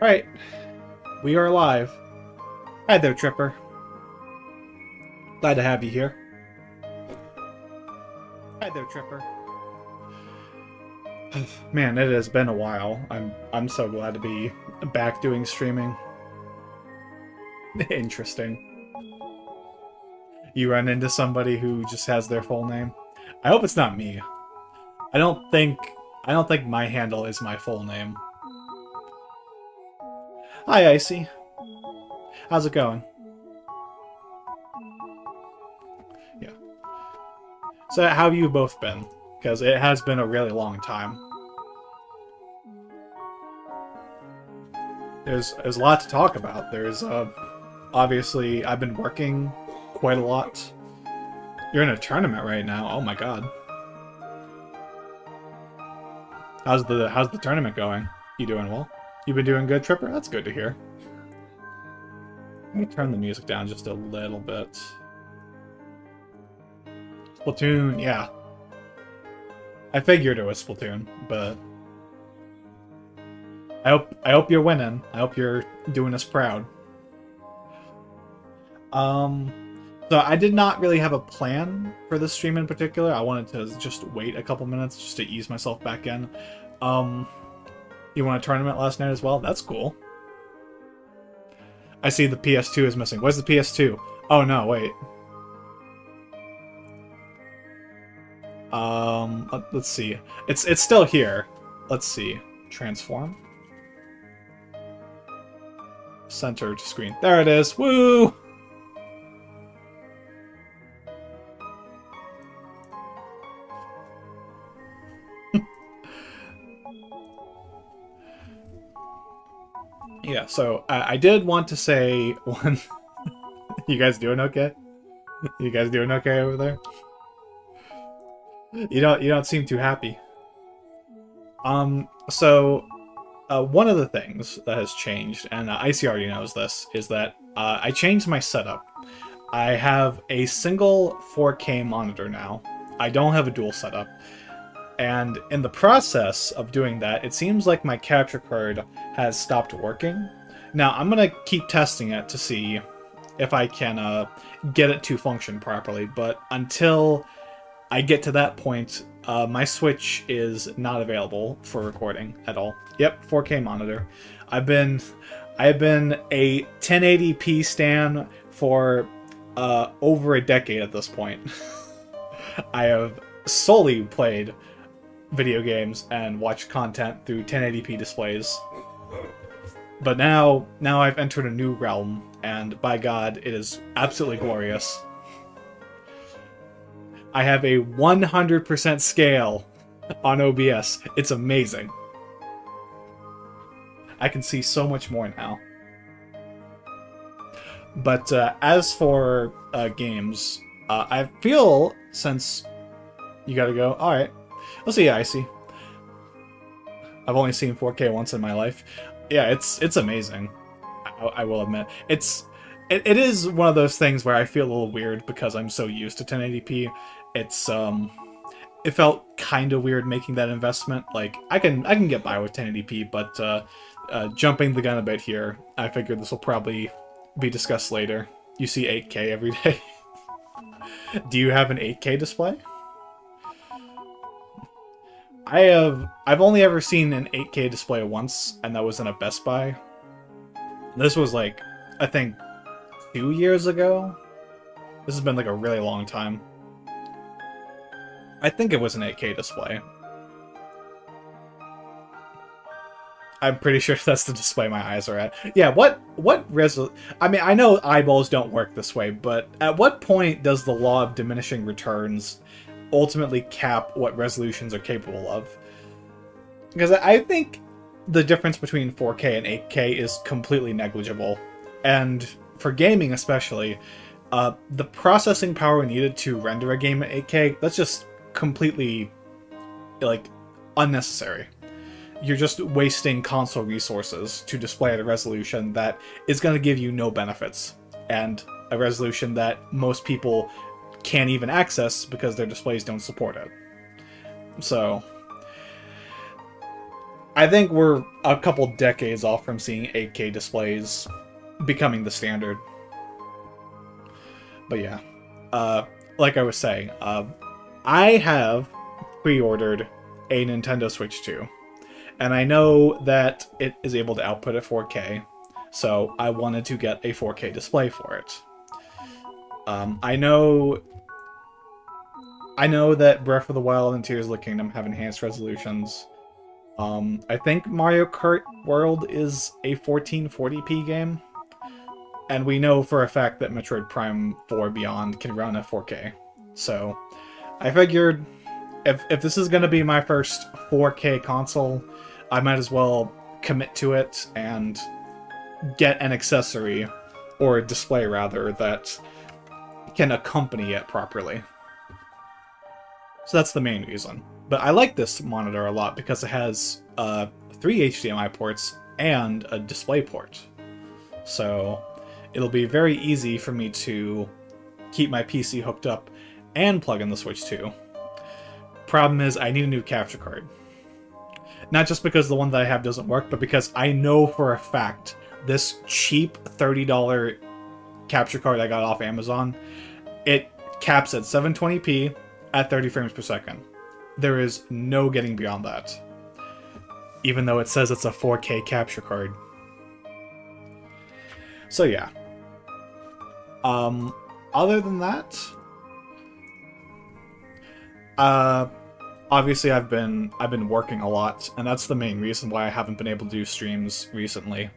Alright, we are live. Hi there, Tripper. Glad to have you here. Hi there, Tripper. Man, it has been a while. I'm so glad to be back doing streaming. Interesting. You run into somebody who just has their full name. I hope it's not me. I don't think my handle is my full name. Hi, Icy. How's it going? Yeah. So, how have you both been? Because it has been a really long time. There's a lot to talk about. There's, obviously, I've been working quite a lot. You're in a tournament right now. Oh my god. How's the tournament going? You doing well? You've been doing good, Tripper? That's good to hear. Let me turn the music down just a little bit. Splatoon, yeah. I figured it was Splatoon, but I hope you're winning. I hope you're doing us proud. So I did not really have a plan for this stream in particular. I wanted to just wait a couple minutes just to ease myself back in. You won a tournament last night as well? That's cool. I see the PS2 is missing. Where's the PS2? Oh no, wait. Let's see. It's still here. Let's see. Transform. Center to screen. There it is. Woo! Yeah, so I did want to say one. You guys doing okay? You guys doing okay over there? You don't seem too happy. So one of the things that has changed, and Icy already knows this, is that I changed my setup. I have a single 4K monitor now. I don't have a dual setup. And in the process of doing that, it seems like my capture card has stopped working. Now, I'm going to keep testing it to see if I can get it to function properly, but until I get to that point, my Switch is not available for recording at all. Yep, 4K monitor. I've been a 1080p stan for over a decade at this point. I have solely played video games and watched content through 1080p displays. But now I've entered a new realm, and by God, it is absolutely glorious. I have a 100% scale on OBS. It's amazing. I can see so much more now. But as for games, I feel, since you gotta go, alright. I'll see you, Icy. I've only seen 4K once in my life. Yeah, it's amazing. I will admit. It is one of those things where I feel a little weird because I'm so used to 1080p. It felt kind of weird making that investment. Like, I can get by with 1080p, but jumping the gun a bit here, I figured this will probably be discussed later. You see 8K every day. Do you have an 8K display? I've only ever seen an 8K display once, and that was in a Best Buy. This was like, I think, 2 years ago? This has been like a really long time. I think it was an 8K display. I'm pretty sure that's the display my eyes are at. Yeah, what I mean, I know eyeballs don't work this way, but at what point does the law of diminishing returns ultimately cap what resolutions are capable of? Because I think the difference between 4K and 8K is completely negligible. And for gaming especially, the processing power needed to render a game at 8K, that's just completely, like, unnecessary. You're just wasting console resources to display at a resolution that is going to give you no benefits, and a resolution that most people can't even access because their displays don't support it. So, I think we're a couple decades off from seeing 8K displays becoming the standard. But yeah, like I was saying, I have pre-ordered a Nintendo Switch 2. And I know that it is able to output at 4K, so I wanted to get a 4K display for it. I know that Breath of the Wild and Tears of the Kingdom have enhanced resolutions. I think Mario Kart World is a 1440p game, and we know for a fact that Metroid Prime 4 Beyond can run at 4K. So, I figured if this is going to be my first 4K console, I might as well commit to it and get an accessory, or a display rather, that can accompany it properly. So that's the main reason. But I like this monitor a lot because it has 3 HDMI ports and a display port. So it'll be very easy for me to keep my PC hooked up and plug in the Switch 2. Problem is, I need a new capture card. Not just because the one that I have doesn't work, but because I know for a fact this cheap $30 capture card I got off Amazon, it caps at 720p at 30 frames per second. There is no getting beyond that. Even though it says it's a 4K capture card. So yeah. Other than that, obviously I've been working a lot, and that's the main reason why I haven't been able to do streams recently.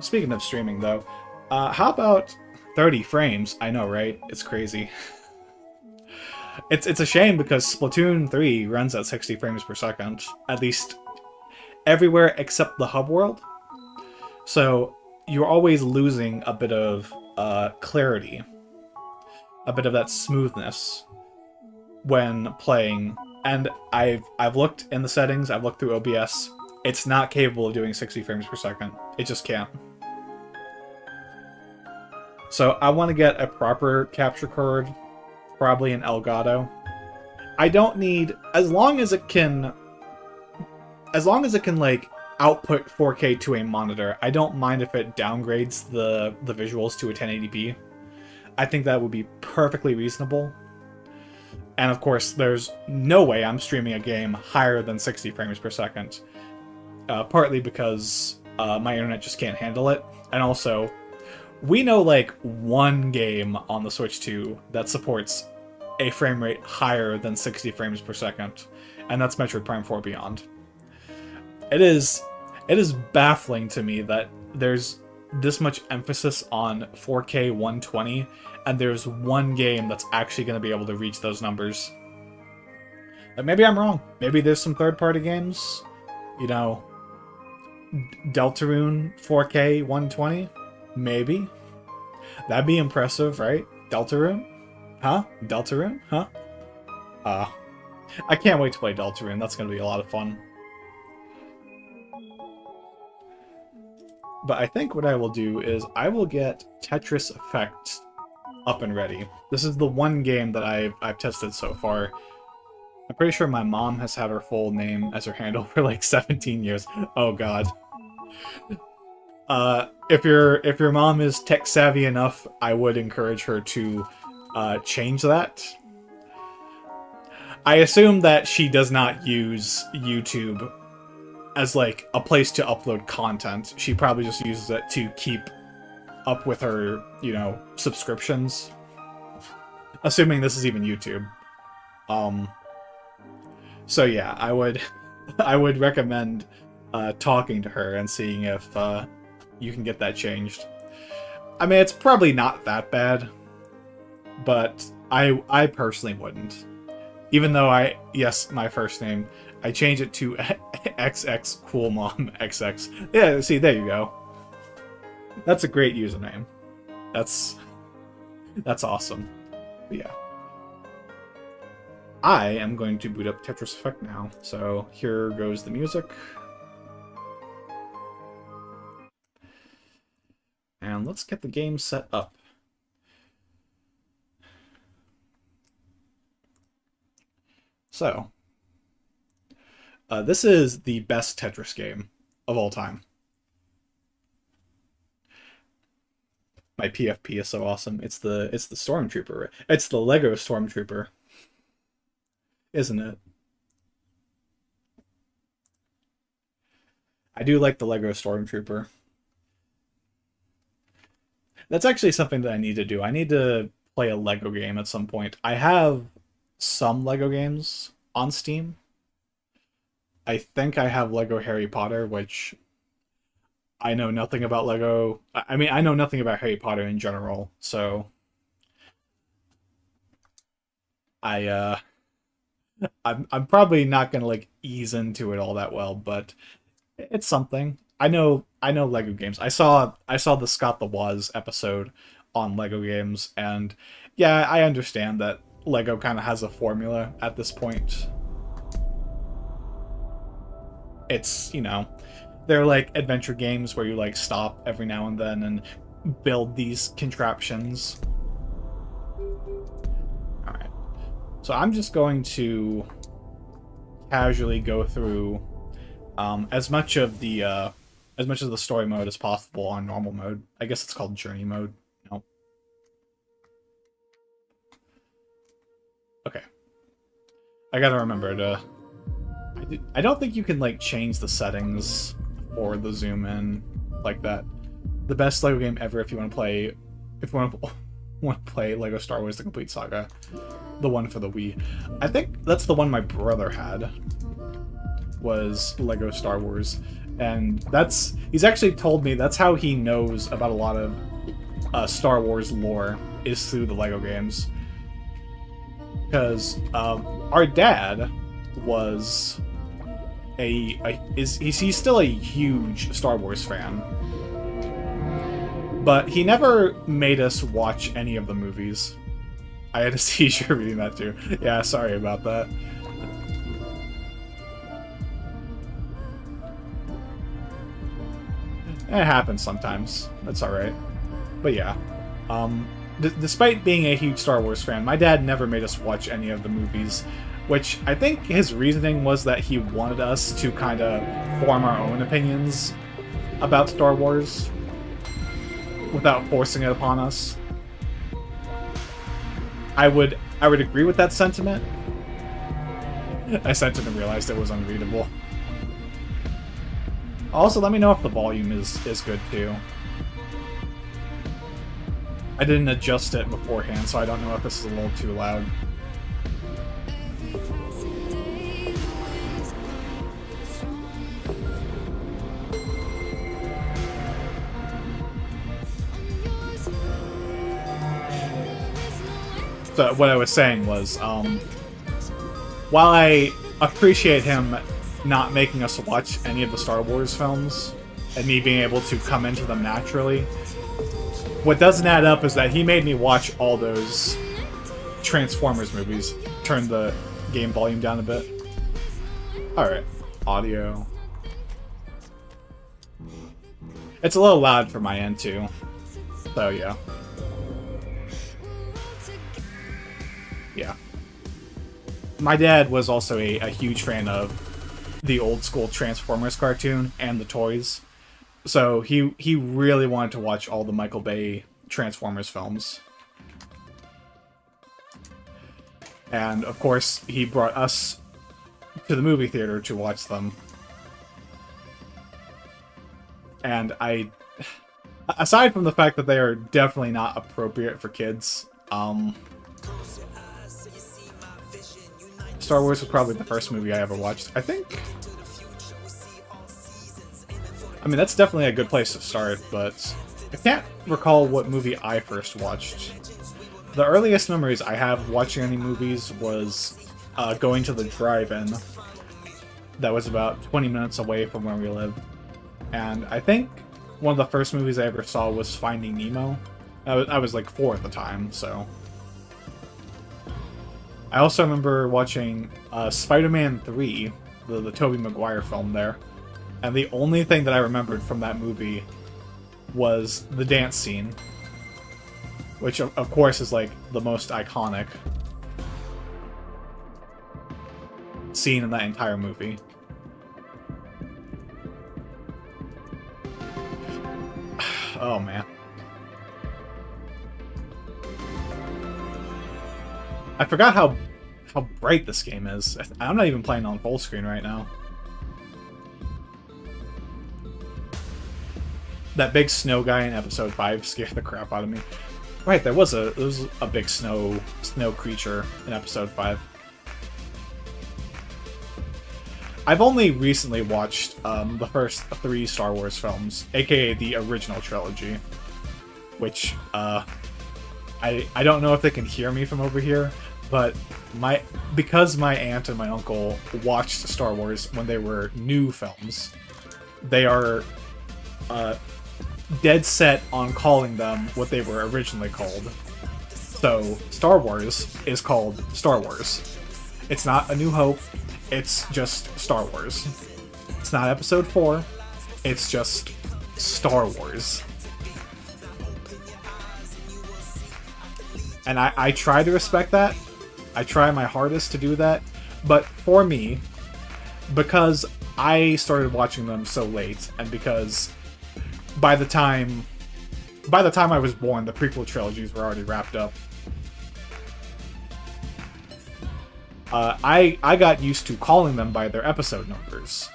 Speaking of streaming though, how about 30 frames? I know, right? It's crazy. It's a shame because Splatoon 3 runs at 60 frames per second, at least everywhere except the hub world. So you're always losing a bit of clarity, a bit of that smoothness when playing. And I've looked in the settings, I've looked through OBS. It's not capable of doing 60 frames per second. It just can't. So I want to get a proper capture card, probably an Elgato. I don't need, as long as it can like output 4K to a monitor, I don't mind if it downgrades the visuals to a 1080p. I think that would be perfectly reasonable. And of course, there's no way I'm streaming a game higher than 60 frames per second. Partly because my internet just can't handle it. And also, we know like one game on the Switch 2 that supports a frame rate higher than 60 frames per second. And that's Metroid Prime 4 Beyond. It is baffling to me that there's this much emphasis on 4K 120, and there's one game that's actually going to be able to reach those numbers. But maybe I'm wrong. Maybe there's some third-party games, you know, Deltarune 4K 120? Maybe. That'd be impressive, right? Deltarune? Huh? Deltarune? Huh? I can't wait to play Deltarune. That's going to be a lot of fun. But I think what I will do is I will get Tetris Effect up and ready. This is the one game that I've tested so far. I'm pretty sure my mom has had her full name as her handle for like 17 years. Oh god. if your mom is tech savvy enough, I would encourage her to change that. I assume that she does not use YouTube as like a place to upload content. She probably just uses it to keep up with her, you know, subscriptions. Assuming this is even YouTube. So yeah, I would I would recommend talking to her and seeing if you can get that changed. I mean, it's probably not that bad, but I personally wouldn't. Even though yes, my first name, I change it to XX Cool Mom XX. Yeah, see, there you go. That's a great username. That's awesome. But yeah. I am going to boot up Tetris Effect now, so here goes the music. And let's get the game set up. So, this is the best Tetris game of all time. My PFP is so awesome. It's the Stormtrooper. It's the Lego Stormtrooper, isn't it? I do like the Lego Stormtrooper. That's actually something that I need to do. I need to play a Lego game at some point. I have some Lego games on Steam. I think I have Lego Harry Potter, which I know nothing about Lego. I mean, I know nothing about Harry Potter in general, so I'm probably not gonna like ease into it all that well, but it's something. I know Lego games. I saw the Scott the Woz episode on Lego games, and yeah, I understand that Lego kind of has a formula at this point. It's, you know, they're like adventure games where you like stop every now and then and build these contraptions. Alright. So I'm just going to casually go through as much of the story mode as possible on normal mode. I guess it's called journey mode. No. Okay. I gotta remember to... I don't think you can like change the settings or the zoom in like that. The best Lego game ever if you want to play Lego Star Wars: The Complete Saga, the one for the Wii. I think that's the one my brother had, was Lego Star Wars, and he's actually told me that's how he knows about a lot of Star Wars lore, is through the Lego games. Because our dad was he's still a huge Star Wars fan, but he never made us watch any of the movies. I had a seizure reading that too. Yeah, sorry about that. It happens sometimes. That's alright. But yeah. Despite being a huge Star Wars fan, my dad never made us watch any of the movies, which I think his reasoning was that he wanted us to kind of form our own opinions about Star Wars without forcing it upon us. I would agree with that sentiment. I sent it and realized it was unreadable. Also, let me know if the volume is good too. I didn't adjust it beforehand, so I don't know if this is a little too loud. So what I was saying was, while I appreciate him not making us watch any of the Star Wars films, and me being able to come into them naturally, what doesn't add up is that he made me watch all those Transformers movies. Turn the game volume down a bit. Alright, audio. It's a little loud for my end too, so yeah. Yeah. My dad was also a huge fan of the old school Transformers cartoon and the toys. So he really wanted to watch all the Michael Bay Transformers films. And of course, he brought us to the movie theater to watch them. And aside from the fact that they are definitely not appropriate for kids, Star Wars was probably the first movie I ever watched. I think... I mean, that's definitely a good place to start, but I can't recall what movie I first watched. The earliest memories I have watching any movies was going to the drive-in that was about 20 minutes away from where we lived. And I think one of the first movies I ever saw was Finding Nemo. I was like 4 at the time, so... I also remember watching Spider-Man 3, the Tobey Maguire film there, and the only thing that I remembered from that movie was the dance scene, which of course is like the most iconic scene in that entire movie. Oh man. I forgot how bright this game is. I'm not even playing on full screen right now. That big snow guy in episode 5 scared the crap out of me. Right, there was a big snow creature in episode 5. I've only recently watched the first 3 Star Wars films, aka the original trilogy, which I don't know if they can hear me from over here, but because my aunt and my uncle watched Star Wars when they were new films, they are dead set on calling them what they were originally called. So Star Wars is called Star Wars. It's not A New Hope, it's just Star Wars. It's not Episode 4, it's just Star Wars. And I try to respect that. I try my hardest to do that. But for me, because I started watching them so late, and because by the time I was born, the prequel trilogies were already wrapped up, I got used to calling them by their episode numbers.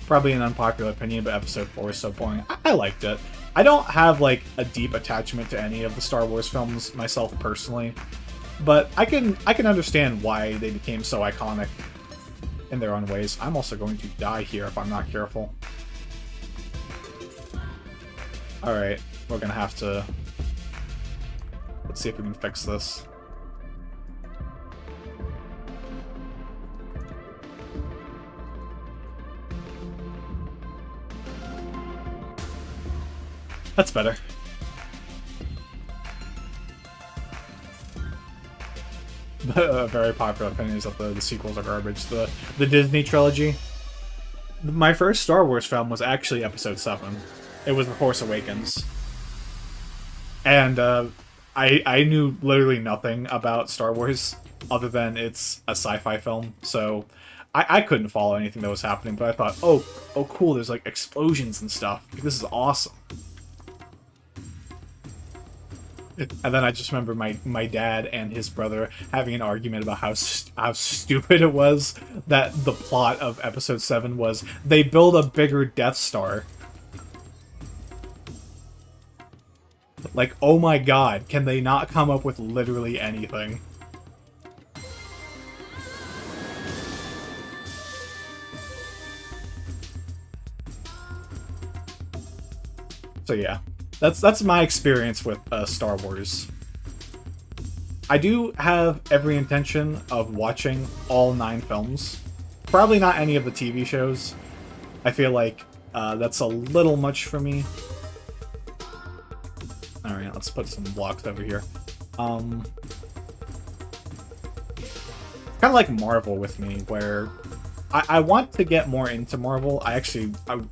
Probably an unpopular opinion, but episode 4 is so boring. I liked it. I don't have, like, a deep attachment to any of the Star Wars films myself personally, but I can understand why they became so iconic in their own ways. I'm also going to die here if I'm not careful. Alright, we're gonna have to... Let's see if we can fix this. That's better. A very popular opinion is that the sequels are garbage. The Disney trilogy. My first Star Wars film was actually Episode 7. It was The Force Awakens. And I knew literally nothing about Star Wars other than it's a sci-fi film, so I couldn't follow anything that was happening, but I thought, oh cool, there's like explosions and stuff. This is awesome. And then I just remember my dad and his brother having an argument about how stupid it was that the plot of Episode 7 was they build a bigger Death Star. Like, oh my god, can they not come up with literally anything? So yeah. That's my experience with Star Wars. I do have every intention of watching all 9 films. Probably not any of the TV shows. I feel like that's a little much for me. Alright, let's put some blocks over here. Kind of like Marvel with me, where I want to get more into Marvel. I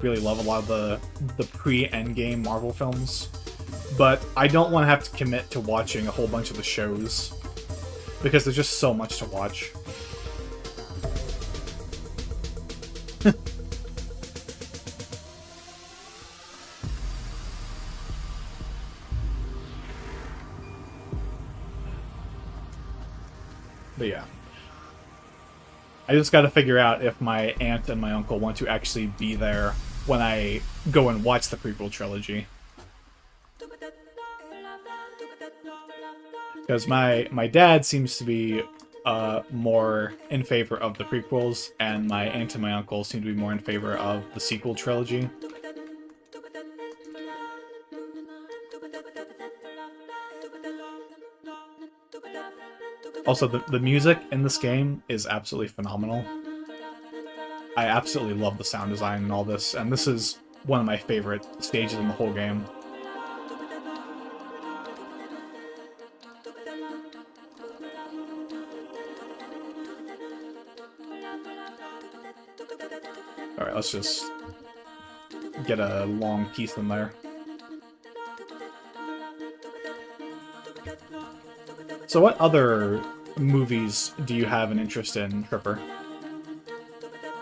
really love a lot of the pre-Endgame Marvel films, but I don't want to have to commit to watching a whole bunch of the shows because there's just so much to watch. But yeah. I just gotta figure out if my aunt and my uncle want to actually be there when I go and watch the prequel trilogy. Because my dad seems to be more in favor of the prequels, and my aunt and my uncle seem to be more in favor of the sequel trilogy. Also, the music in this game is absolutely phenomenal. I absolutely love the sound design and all this, and this is one of my favorite stages in the whole game. Alright, let's just get a long piece in there. So what other movies do you have an interest in, Tripper?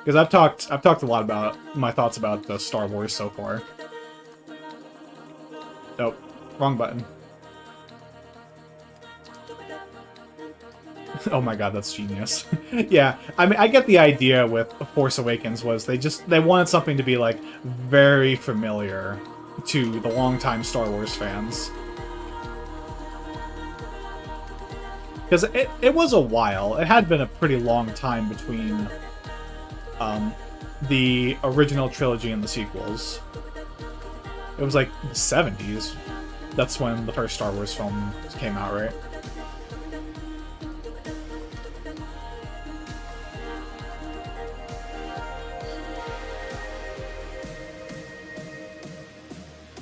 Because I've talked a lot about my thoughts about the Star Wars so far. Oh, wrong button. Oh my god, that's genius. Yeah, I mean, I get the idea with Force Awakens was they wanted something to be, like, very familiar to the longtime Star Wars fans. Because it was a while. It had been a pretty long time between the original trilogy and the sequels. It was like the 70s. That's when the first Star Wars film came out, right?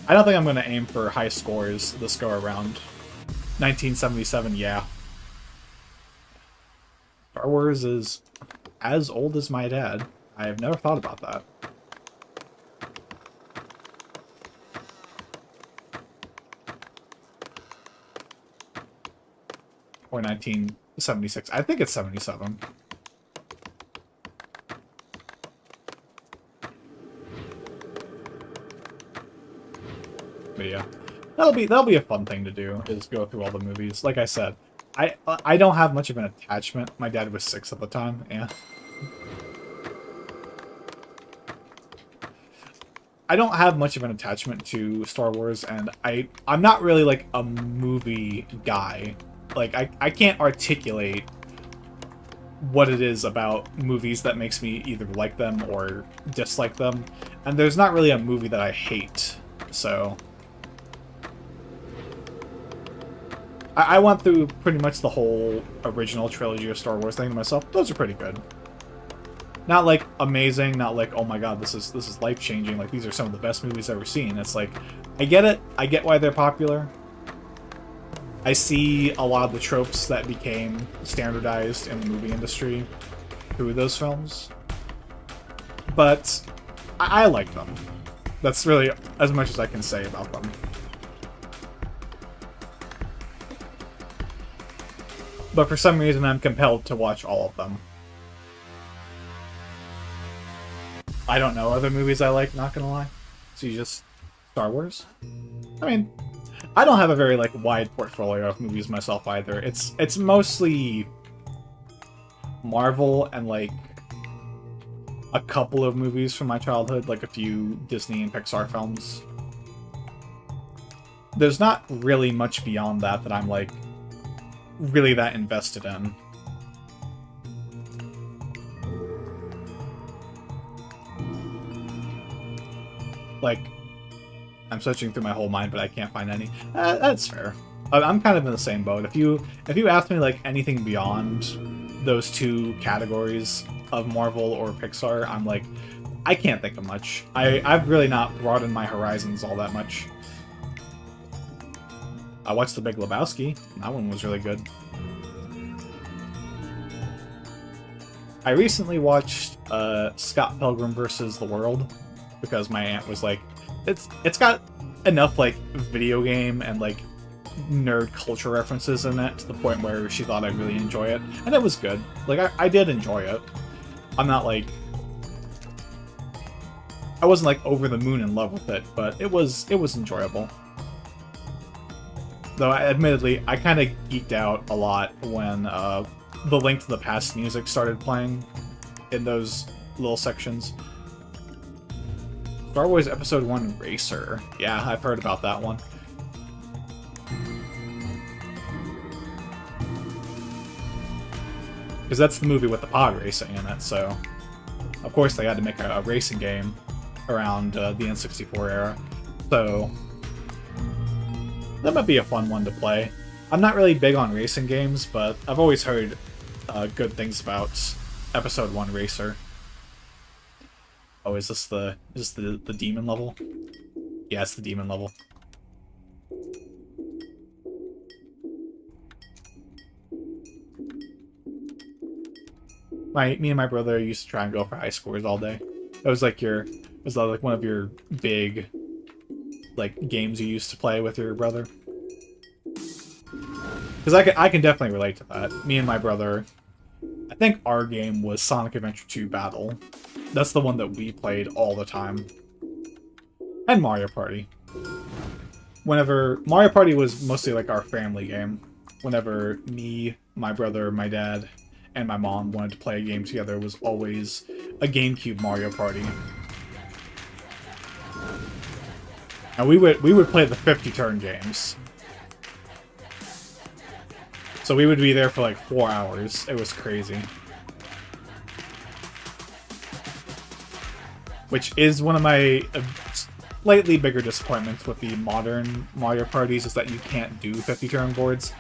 I don't think I'm going to aim for high scores this go around. 1977, yeah. Star Wars is as old as my dad. I have never thought about that. Or 1976. I think it's 77. But yeah, that'll be a fun thing to do, is go through all the movies. Like I said, I don't have much of an attachment. My dad was 6 at the time, yeah. I don't have much of an attachment to Star Wars, and I'm not really like a movie guy. Like I can't articulate what it is about movies that makes me either like them or dislike them. And there's not really a movie that I hate, so I went through pretty much the whole original trilogy of Star Wars, thinking to myself, those are pretty good. Not like amazing, not like, oh my god, this is life-changing, like these are some of the best movies I've ever seen. It's like, I get it, I get why they're popular. I see a lot of the tropes that became standardized in the movie industry through those films. But I like them. That's really as much as I can say about them. But for some reason, I'm compelled to watch all of them. I don't know other movies I like, not gonna lie. So you just... Star Wars? I mean, I don't have a very, like, wide portfolio of movies myself either. It's mostly Marvel and, like, a couple of movies from my childhood, like a few Disney and Pixar films. There's not really much beyond that that I'm, like, really that invested in. Like, I'm searching through my whole mind, but I can't find any. That's fair. I'm kind of in the same boat. If you ask me, like, anything beyond those two categories of Marvel or Pixar, I'm like, I can't think of much. I've really not broadened my horizons all that much. I watched The Big Lebowski. That one was really good. I recently watched Scott Pilgrim vs. the World because my aunt was like, it's got enough like video game and like nerd culture references in it to the point where she thought I'd really enjoy it, and it was good. Like I did enjoy it. I'm not like, I wasn't like over the moon in love with it, but it was enjoyable. Though admittedly, I kind of geeked out a lot when the Link to the Past music started playing in those little sections. Star Wars Episode 1 Racer. Yeah, I've heard about that one. Because that's the movie with the pod racing in it, so... Of course they had to make a racing game around the N64 era. So... that might be a fun one to play. I'm not really big on racing games, but I've always heard good things about Episode 1 Racer. Oh, is this the demon level? Yeah, it's the demon level. Me and my brother used to try and go for high scores all day. It was like one of your big like games you used to play with your brother. Because I can definitely relate to that. Me and my brother, I think our game was Sonic Adventure 2 Battle. That's the one that we played all the time. And Mario Party. Mario Party was mostly like our family game. Whenever me, my brother, my dad, and my mom wanted to play a game together, it was always a GameCube Mario Party. And we would play the 50-turn games. So we would be there for like 4 hours. It was crazy. Which is one of my slightly bigger disappointments with the modern Mario parties, is that you can't do 50-turn boards.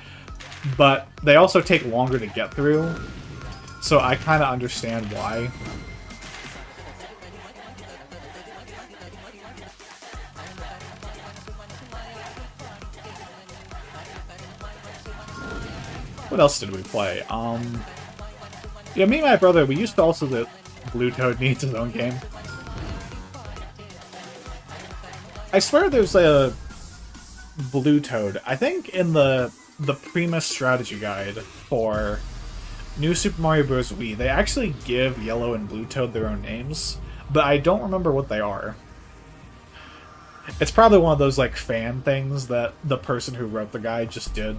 But they also take longer to get through, so I kind of understand why. What else did we play? Yeah, me and my brother, we used to also the Blue Toad needs his own game. I swear there's a Blue Toad. I think in the Primus strategy guide for New Super Mario Bros. Wii, they actually give Yellow and Blue Toad their own names, but I don't remember what they are. It's probably one of those like fan things that the person who wrote the guide just did.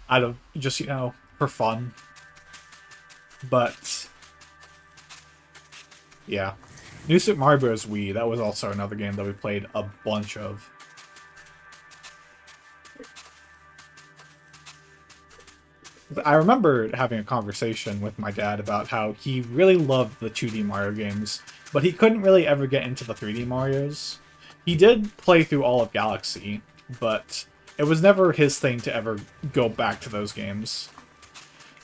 Out of just, you know, for fun. But yeah. New Super Mario Bros. Wii, that was also another game that we played a bunch of. I remember having a conversation with my dad about how he really loved the 2D Mario games, but he couldn't really ever get into the 3D Marios. He did play through all of Galaxy, but it was never his thing to ever go back to those games.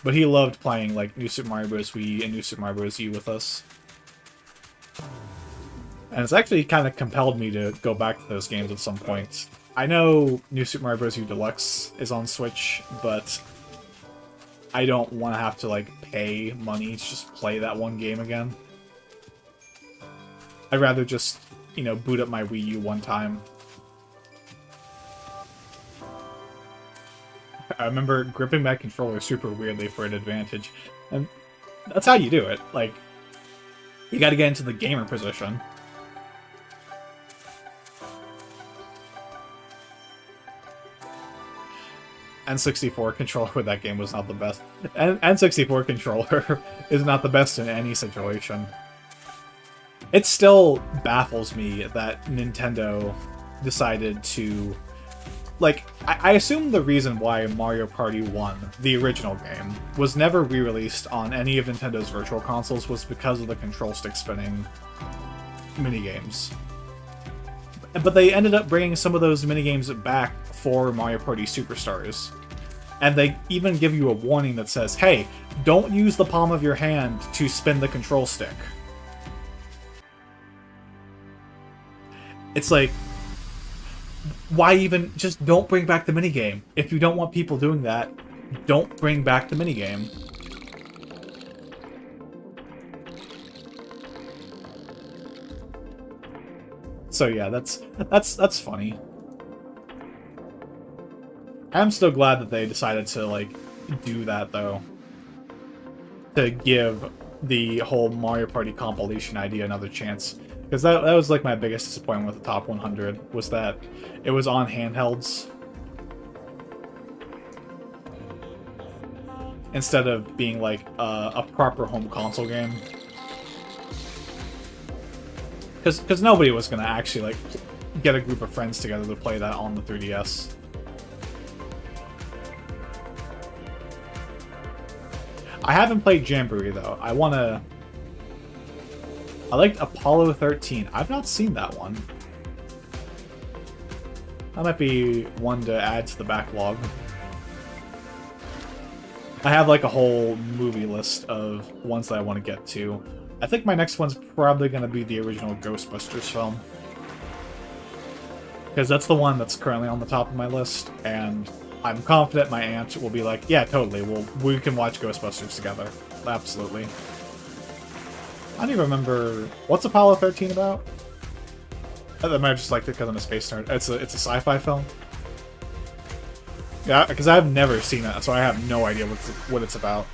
But he loved playing like New Super Mario Bros. Wii and New Super Mario Bros. U with us. And it's actually kind of compelled me to go back to those games at some point. I know New Super Mario Bros. U Deluxe is on Switch, but I don't want to have to like pay money to just play that one game again. I'd rather just, you know, boot up my Wii U one time. I remember gripping my controller super weirdly for an advantage, and that's how you do it. Like, you gotta get into the gamer position. N64 controller with that game was not the best. N64 controller is not the best in any situation. It still baffles me that Nintendo decided to... Like, I assume the reason why Mario Party 1, the original game, was never re-released on any of Nintendo's virtual consoles was because of the control stick spinning minigames. But they ended up bringing some of those minigames back for Mario Party Superstars. And they even give you a warning that says, hey, don't use the palm of your hand to spin the control stick. It's like, why even just don't bring back the minigame? If you don't want people doing that, don't bring back the minigame. So yeah, that's funny. I'm still glad that they decided to like do that though. To give the whole Mario Party compilation idea another chance. Because that was like my biggest disappointment with the top 100, was that it was on handhelds. instead of being like a proper home console game. Because nobody was gonna actually like get a group of friends together to play that on the 3DS. I haven't played Jamboree though. I liked Apollo 13. I've not seen that one. That might be one to add to the backlog. I have like a whole movie list of ones that I want to get to. I think my next one's probably going to be the original Ghostbusters film. Because that's the one that's currently on the top of my list, and I'm confident my aunt will be like, yeah, totally, we can watch Ghostbusters together. Absolutely. I don't even remember... What's Apollo 13 about? I might have just liked it because I'm a space nerd. It's a sci-fi film. Yeah, because I've never seen it, so I have no idea what it's about.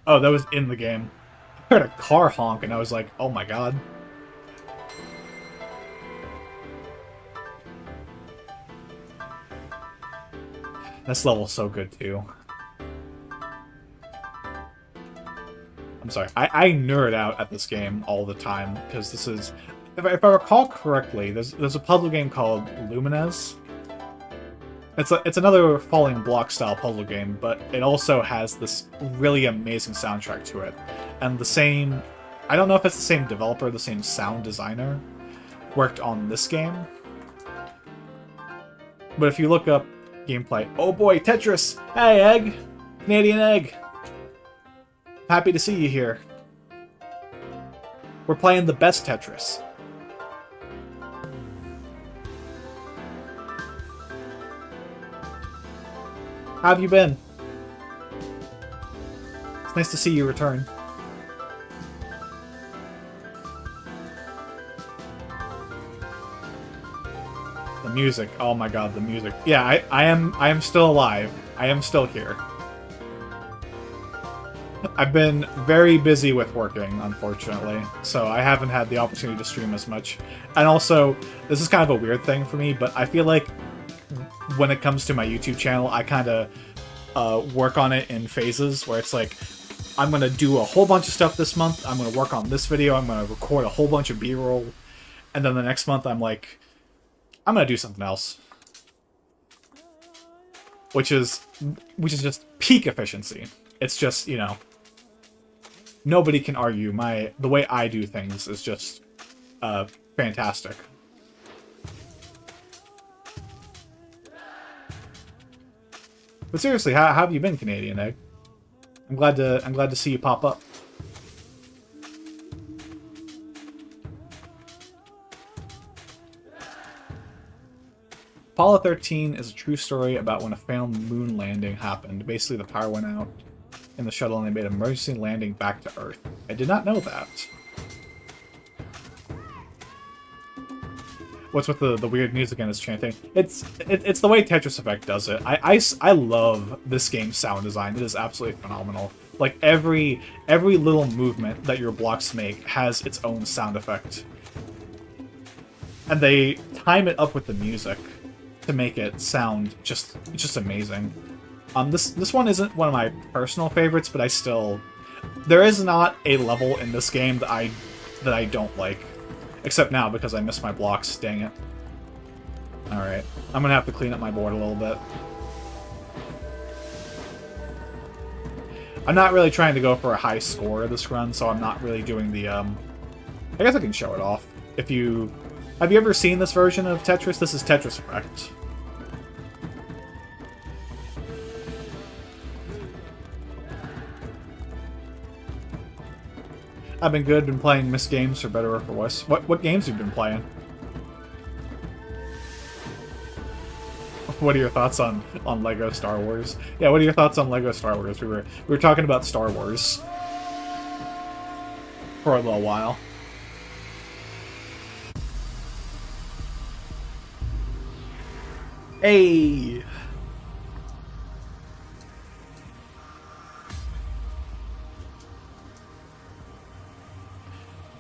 Oh, that was in the game. I heard a car honk, and I was like, oh my god. This level's so good, too. I'm sorry. I nerd out at this game all the time, because this is... If I recall correctly, there's a puzzle game called Lumines. It's another falling block style puzzle game, but it also has this really amazing soundtrack to it. And the same... I don't know if it's the same developer, the same sound designer, worked on this game. But if you look up gameplay... Oh boy, Tetris! Hey, Egg! Canadian Egg! Happy to see you here. We're playing the best Tetris. How have you been? It's nice to see you return. The music. Oh my god, the music. Yeah, I am still alive. I am still here. I've been very busy with working, unfortunately, so I haven't had the opportunity to stream as much. And also, this is kind of a weird thing for me, but I feel like when it comes to my YouTube channel, I kind of work on it in phases, where it's like, I'm going to do a whole bunch of stuff this month, I'm going to work on this video, I'm going to record a whole bunch of B-roll, and then the next month I'm like, I'm going to do something else. Which is just peak efficiency. It's just, you know, nobody can argue the way I do things is just fantastic. But seriously, how have you been, Canadian Egg? I'm glad to see you pop up. Apollo 13 is a true story about when a failed moon landing happened. Basically, the power went out in the shuttle and they made an emergency landing back to Earth. I did not know that. What's with the weird music and its chanting? It's the way Tetris Effect does it. I love this game's sound design. It is absolutely phenomenal. Like every little movement that your blocks make has its own sound effect. And they time it up with the music to make it sound just amazing. This one isn't one of my personal favorites, but there is not a level in this game that I don't like. Except now, because I missed my blocks, dang it. Alright, I'm gonna have to clean up my board a little bit. I'm not really trying to go for a high score this run, so I'm not really doing the, I guess I can show it off. Have you ever seen this version of Tetris? This is Tetris Effect. I've been good, been playing missed games for better or for worse. What games have you been playing? What are your thoughts on Lego Star Wars? Yeah, what are your thoughts on Lego Star Wars? We were talking about Star Wars for a little while. Hey!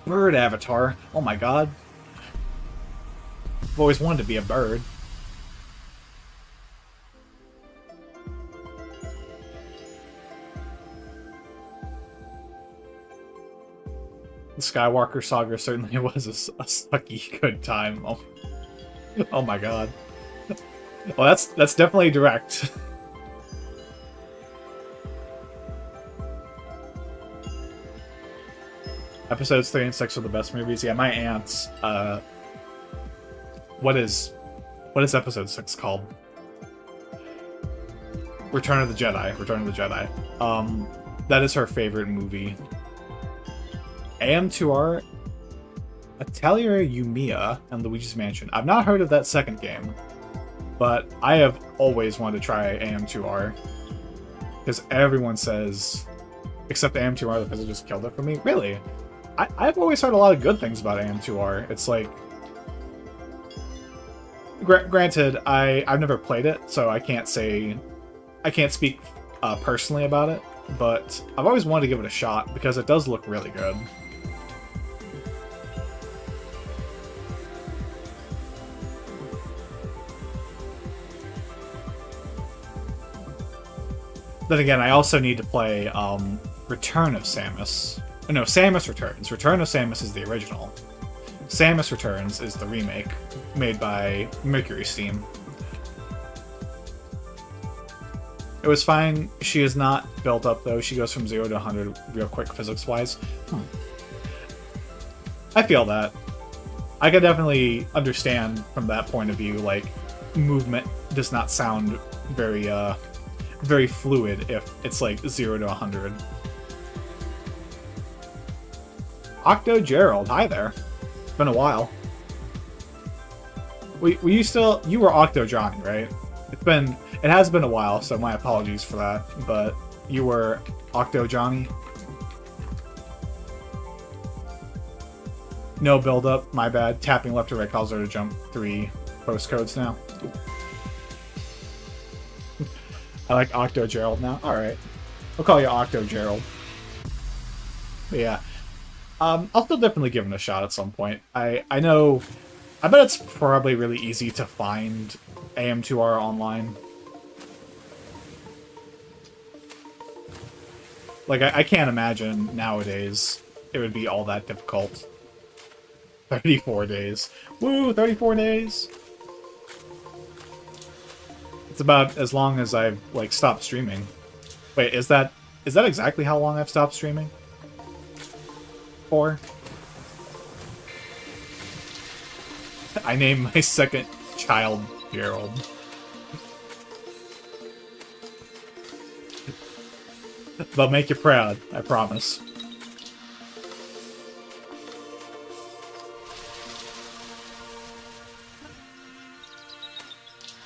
Bird avatar. Oh my god. I've always wanted to be a bird. The Skywalker saga certainly was a sucky good time. Oh, oh my god. Well, that's definitely direct. Episodes 3 and 6 are the best movies. Yeah, my aunts. What is episode 6 called? Return of the Jedi. Return of the Jedi. That is her favorite movie. AM2R, Atelier Yumiya, and Luigi's Mansion. I've not heard of that second game, but I have always wanted to try AM2R. Because everyone says, except AM2R, because it just killed it for me. Really? I've always heard a lot of good things about AM2R. It's like... Granted, I've never played it, so I can't say... I can't speak personally about it, but I've always wanted to give it a shot, because it does look really good. Then again, I also need to play Return of Samus. No, Samus Returns. Return of Samus is the original. Samus Returns is the remake, made by Mercury Steam. It was fine. She is not built up, though. She goes from 0 to 100 real quick, physics-wise. I feel that. I can definitely understand from that point of view, like, movement does not sound very, very fluid if it's like 0 to 100. Octo Gerald, hi there. It's been a while. You were Octo Johnny, right? It has been a while, so my apologies for that, but you were Octo Johnny. No build up, my bad. Tapping left or right calls her to jump 3 postcodes now. I like Octo Gerald now. Alright. I'll call you Octo Gerald. But yeah. I'll still definitely give him a shot at some point. I know... I bet it's probably really easy to find AM2R online. Like, I can't imagine nowadays it would be all that difficult. 34 days. Woo! 34 days! It's about as long as I've, like, stopped streaming. Wait, is that exactly how long I've stopped streaming? For? I named my second child Gerald. They'll make you proud, I promise.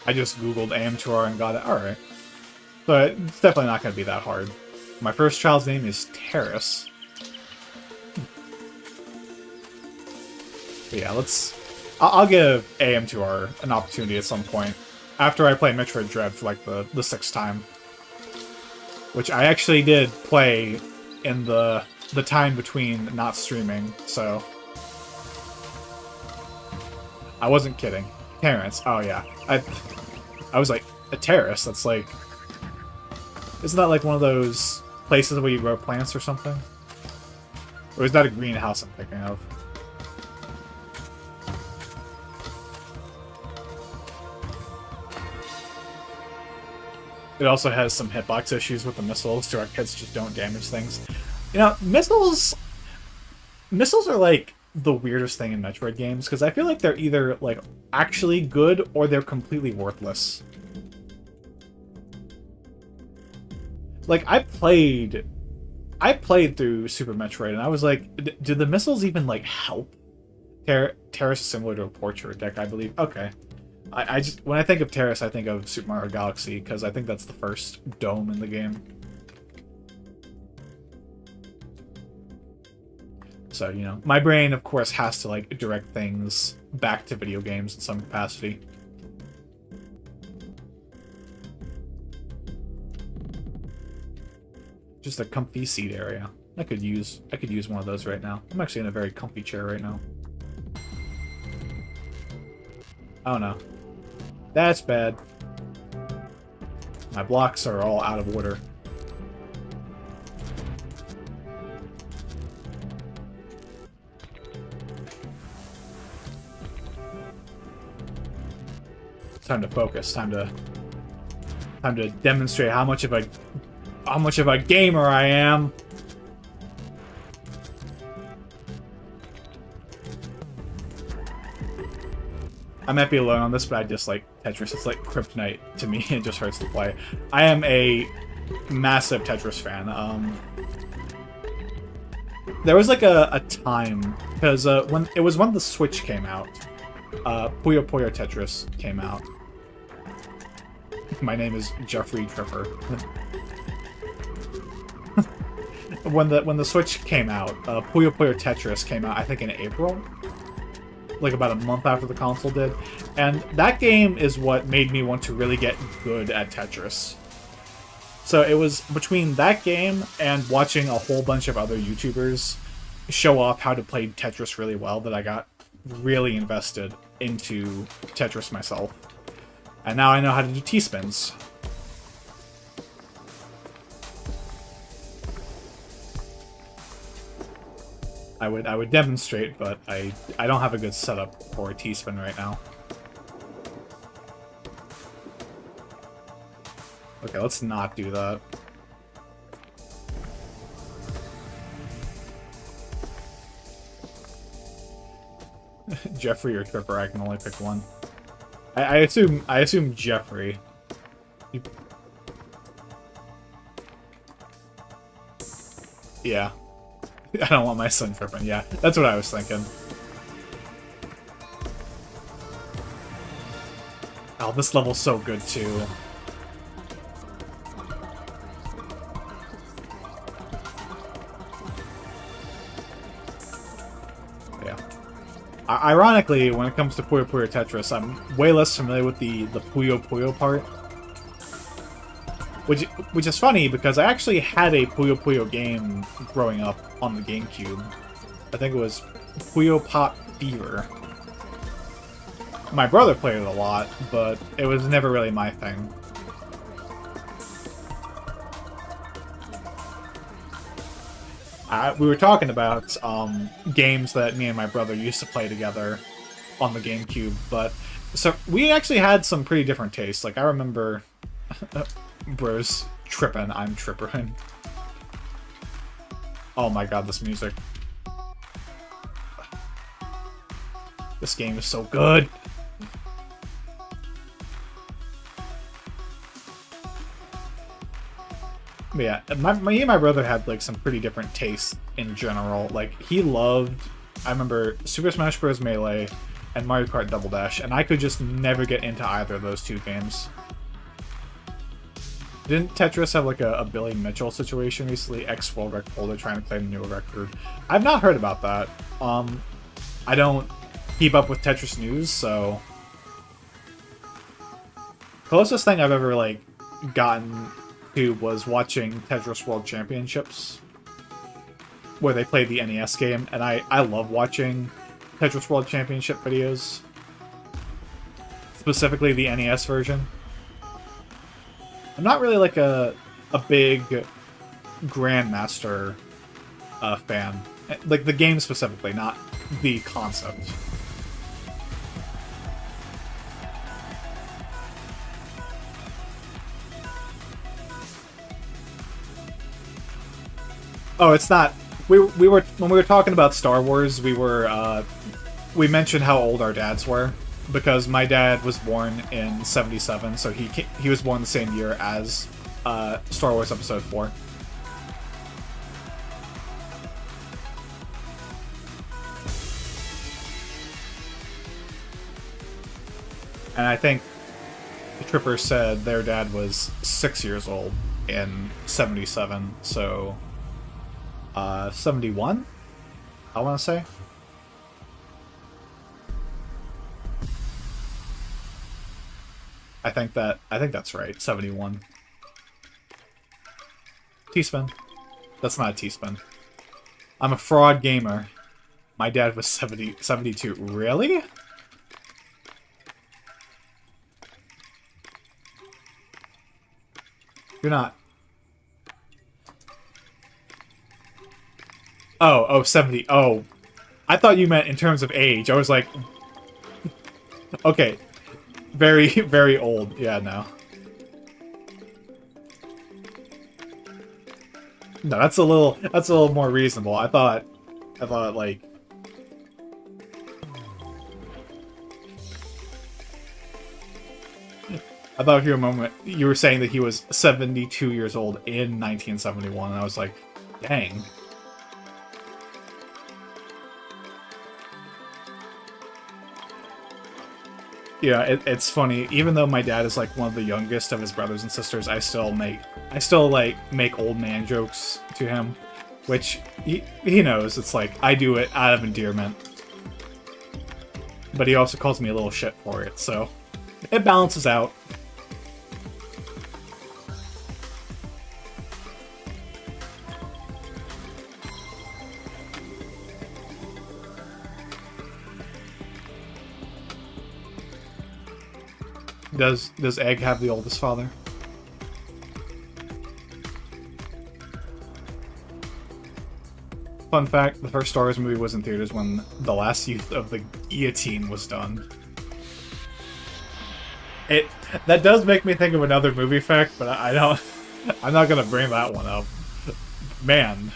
I just googled AM2R and got it. Alright. But it's definitely not going to be that hard. My first child's name is Terrace. But yeah, I'll give AM2R an opportunity at some point. After I play Metroid Dread for like the 6th time. Which I actually did play in the time between not streaming, so... I wasn't kidding. Terrace, oh yeah. I was like, a terrace, that's like... Isn't that like one of those places where you grow plants or something? Or is that a greenhouse I'm thinking of? It also has some hitbox issues with the missiles, so our kids just don't damage things. You know, missiles are like the weirdest thing in Metroid games, because I feel like they're either like actually good or they're completely worthless. Like, I played through Super Metroid, and I was like, do the missiles even like help? Terrace is similar to a portrait deck, I believe. Okay. I just, when I think of Terrace, I think of Super Mario Galaxy, because I think that's the first dome in the game. So, you know, my brain, of course, has to, like, direct things back to video games in some capacity. Just a comfy seat area. I could use one of those right now. I'm actually in a very comfy chair right now. Oh no. That's bad. My blocks are all out of order. Time to focus. Time to demonstrate how much of a gamer I am. I might be alone on this, but I dislike Tetris. It's like kryptonite to me. It just hurts to play. I am a massive Tetris fan. There was like a time, because when the Switch came out, Puyo Puyo Tetris came out. My name is Jeffrey Tripper. when the Switch came out, Puyo Puyo Tetris came out, I think in April. Like about a month after the console did. And that game is what made me want to really get good at Tetris. So it was between that game and watching a whole bunch of other YouTubers show off how to play Tetris really well that I got really invested into Tetris myself. And now I know how to do T-spins. I would demonstrate, but I don't have a good setup for a T-spin right now. Okay, let's not do that. Jeffrey or Tripper, I can only pick one. I assume Jeffrey. Yeah. I don't want my son tripping. Yeah, that's what I was thinking. Oh, this level's so good too. Yeah. Ironically, when it comes to Puyo Puyo Tetris, I'm way less familiar with the Puyo Puyo part. Which is funny, because I actually had a Puyo Puyo game growing up on the GameCube. I think it was Puyo Pop Fever. My brother played it a lot, but it was never really my thing. We were talking about games that me and my brother used to play together on the GameCube, but so we actually had some pretty different tastes. Like, I remember Bro's tripping, I'm trippering. Oh my god, this music. This game is so good. But yeah, me and my brother had like some pretty different tastes in general. Like, he loved, I remember, Super Smash Bros. Melee and Mario Kart Double Dash, and I could just never get into either of those two games. Didn't Tetris have like a Billy Mitchell situation recently? Ex-world record holder trying to claim a new record. I've not heard about that. I don't keep up with Tetris news, so closest thing I've ever like gotten to was watching Tetris World Championships, where they play the NES game, and I love watching Tetris World Championship videos, specifically the NES version. I'm not really like a big Grandmaster fan. Like the game specifically, not the concept. Oh, it's not. We were when we were talking about Star Wars, we mentioned how old our dads were. Because my dad was born in '77, so he was born the same year as Star Wars Episode 4. And I think the Tripper said their dad was 6 years old in '77, so 71, I want to say. I think that's right. 71. T-spin. That's not a T-spin. I'm a fraud gamer. My dad was 72. Really? You're not. Oh, 70. Oh, I thought you meant in terms of age. I was like, okay, very, very old. Yeah, no. No, that's a little more reasonable. I thought like, I thought for a moment you were saying that he was 72 years old in 1971, and I was like, dang. Yeah, it's funny. Even though my dad is like one of the youngest of his brothers and sisters, I still like make old man jokes to him, which he knows. It's like I do it out of endearment, but he also calls me a little shit for it, so it balances out. Does Egg have the oldest father? Fun fact, the first Star Wars movie was in theaters when The Last Youth of the Guillotine was done. That does make me think of another movie fact, but I don't I'm not gonna bring that one up. Man.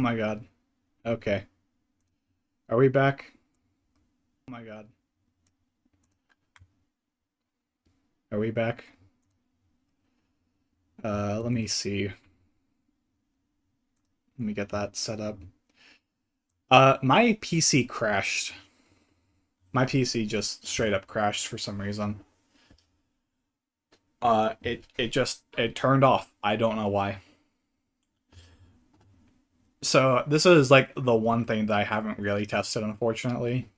Oh my god. Okay. Are we back? Oh my god. Are we back? Let me see. Let me get that set up. My PC crashed. My PC just straight up crashed for some reason. It turned off. I don't know why. So this is like the one thing that I haven't really tested, unfortunately,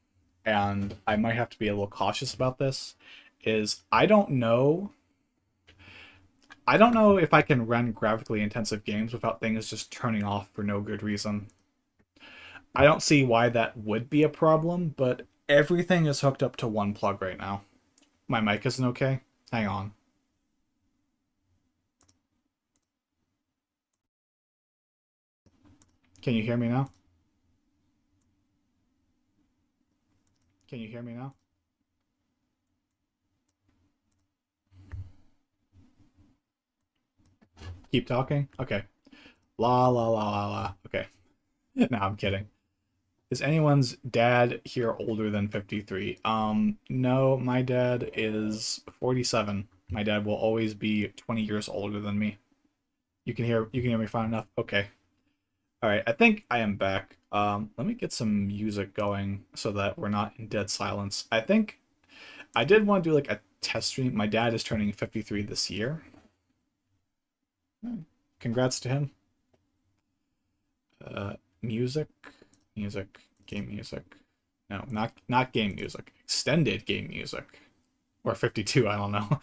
and I might have to be a little cautious about this, is I don't know if I can run graphically intensive games without things just turning off for no good reason. I don't see why that would be a problem, but everything is hooked up to one plug right now. My mic isn't okay? Hang on. Can you hear me now? Can you hear me now? Keep talking? Okay. La la la la la. Okay. No, I'm kidding. Is anyone's dad here older than 53? No, my dad is 47. My dad will always be 20 years older than me. You can hear me fine enough? Okay. Alright, I think I am back. Let me get some music going so that we're not in dead silence. I think I did want to do like a test stream. My dad is turning 53 this year. Congrats to him. Music, music, game music. No, not game music. Extended game music, or 52. I don't know.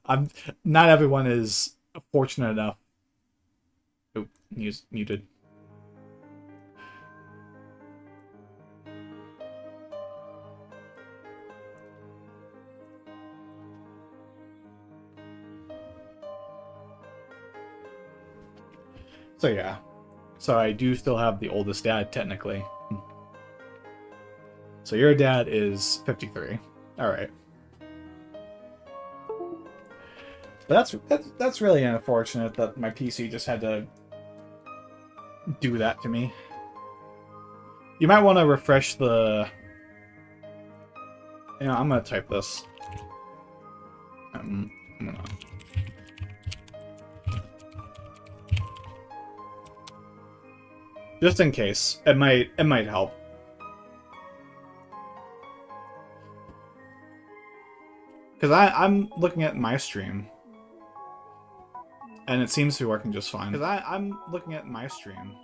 I'm not everyone is fortunate enough. Oh, muted. So yeah, so I do still have the oldest dad technically. So your dad is 53. All right. But that's really unfortunate that my PC just had to do that to me. You might want to refresh the... You know, I'm gonna type this. I'm gonna... Just in case. It might help. Because I'm looking at my stream. And it seems to be working just fine. Because I'm looking at my stream.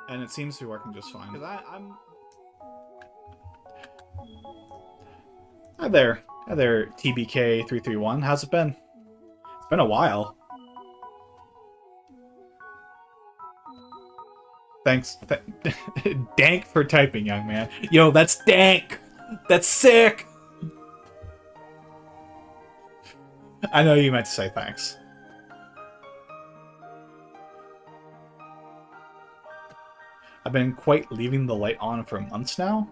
And it seems to be working just fine. Because I'm... Hi there, TBK331. How's it been? It's been a while. Thanks. Dank for typing, young man. Yo, that's dank! That's sick! I know you meant to say thanks. I've been quite leaving the light on for months now.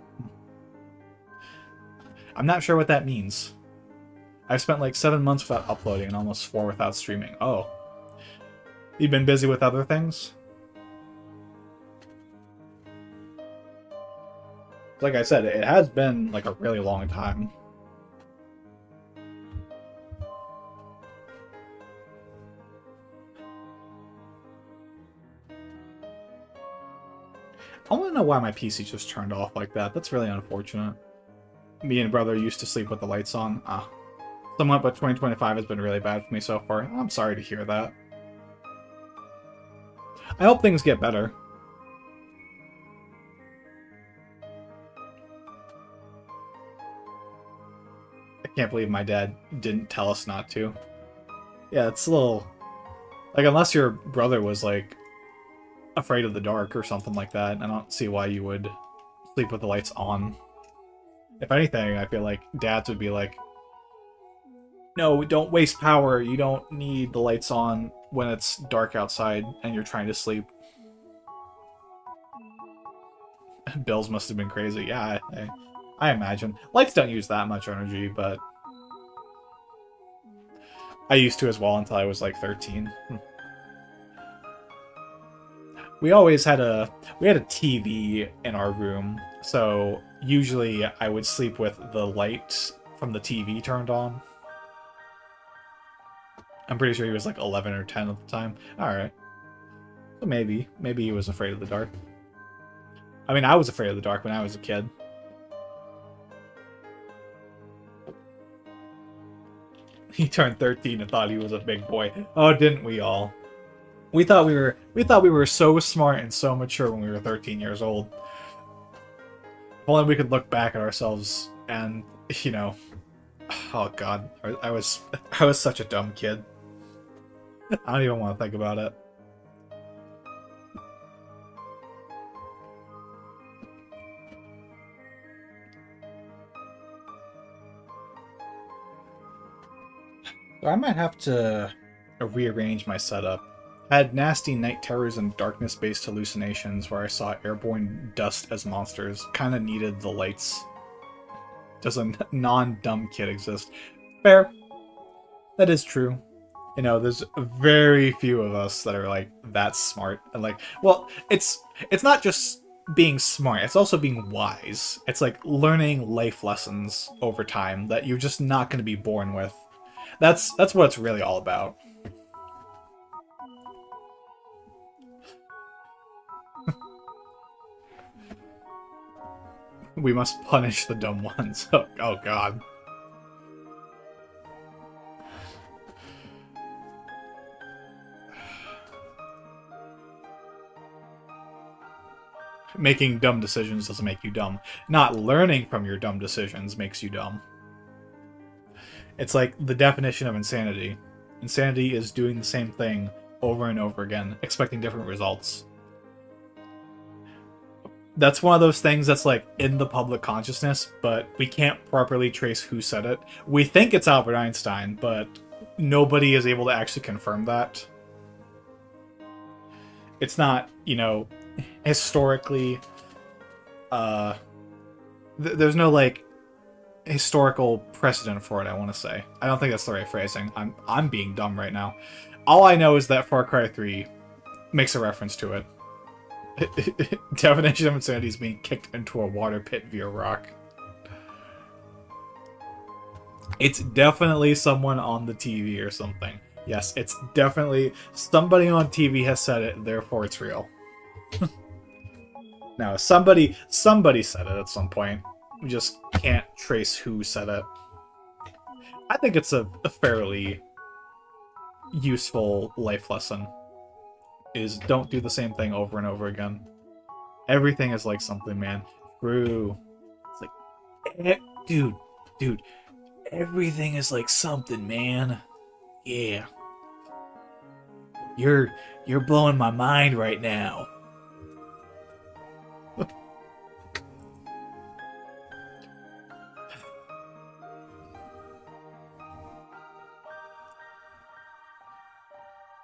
I'm not sure what that means. I've spent like 7 months without uploading and almost 4 without streaming. Oh. You've been busy with other things? Like I said, it has been like a really long time. I want to know why my PC just turned off like that. That's really unfortunate. Me and brother used to sleep with the lights on. Somewhat, but 2025 has been really bad for me so far. I'm sorry to hear that. I hope things get better. I can't believe my dad didn't tell us not to. Yeah, it's a little... Like, unless your brother was, like, afraid of the dark or something like that, I don't see why you would sleep with the lights on. If anything, I feel like dads would be like, no, don't waste power. You don't need the lights on when it's dark outside and you're trying to sleep. Bills must have been crazy. Yeah, I imagine. Lights don't use that much energy, but I used to as well until I was like 13. We always had a TV in our room, so usually I would sleep with the light from the TV turned on. I'm pretty sure he was like 11 or 10 at the time. Alright. So maybe he was afraid of the dark. I mean, I was afraid of the dark when I was a kid. He turned 13 and thought he was a big boy. Oh, didn't we all? We thought we were so smart and so mature when we were 13 years old. If only we could look back at ourselves and, you know, oh god, I was such a dumb kid. I don't even want to think about it. So I might have to rearrange my setup. I had nasty night terrors and darkness-based hallucinations where I saw airborne dust as monsters. Kinda needed the lights. Does a non-dumb kid exist? Fair. That is true. You know, there's very few of us that are, like, that smart. And, like, well, it's not just being smart, it's also being wise. It's, like, learning life lessons over time that you're just not going to be born with. That's what it's really all about. We must punish the dumb ones. Oh god. Making dumb decisions doesn't make you dumb. Not learning from your dumb decisions makes you dumb. It's like the definition of insanity. Insanity is doing the same thing over and over again, expecting different results. That's one of those things that's like in the public consciousness, but we can't properly trace who said it. We think it's Albert Einstein, but nobody is able to actually confirm that. It's not, you know, historically, there's no, like, historical precedent for it, I want to say. I don't think that's the right phrasing. I'm being dumb right now. All I know is that Far Cry 3 makes a reference to it. Definition of insanity is being kicked into a water pit via rock. It's definitely someone on the TV or something. Yes, it's definitely somebody on TV has said it, therefore it's real. Now, somebody said it at some point. We just can't trace who said it. I think it's a fairly useful life lesson. Is don't do the same thing over and over again. Everything is like something, man. True. It's like, dude, everything is like something, man. Yeah. You're you're blowing my mind right now.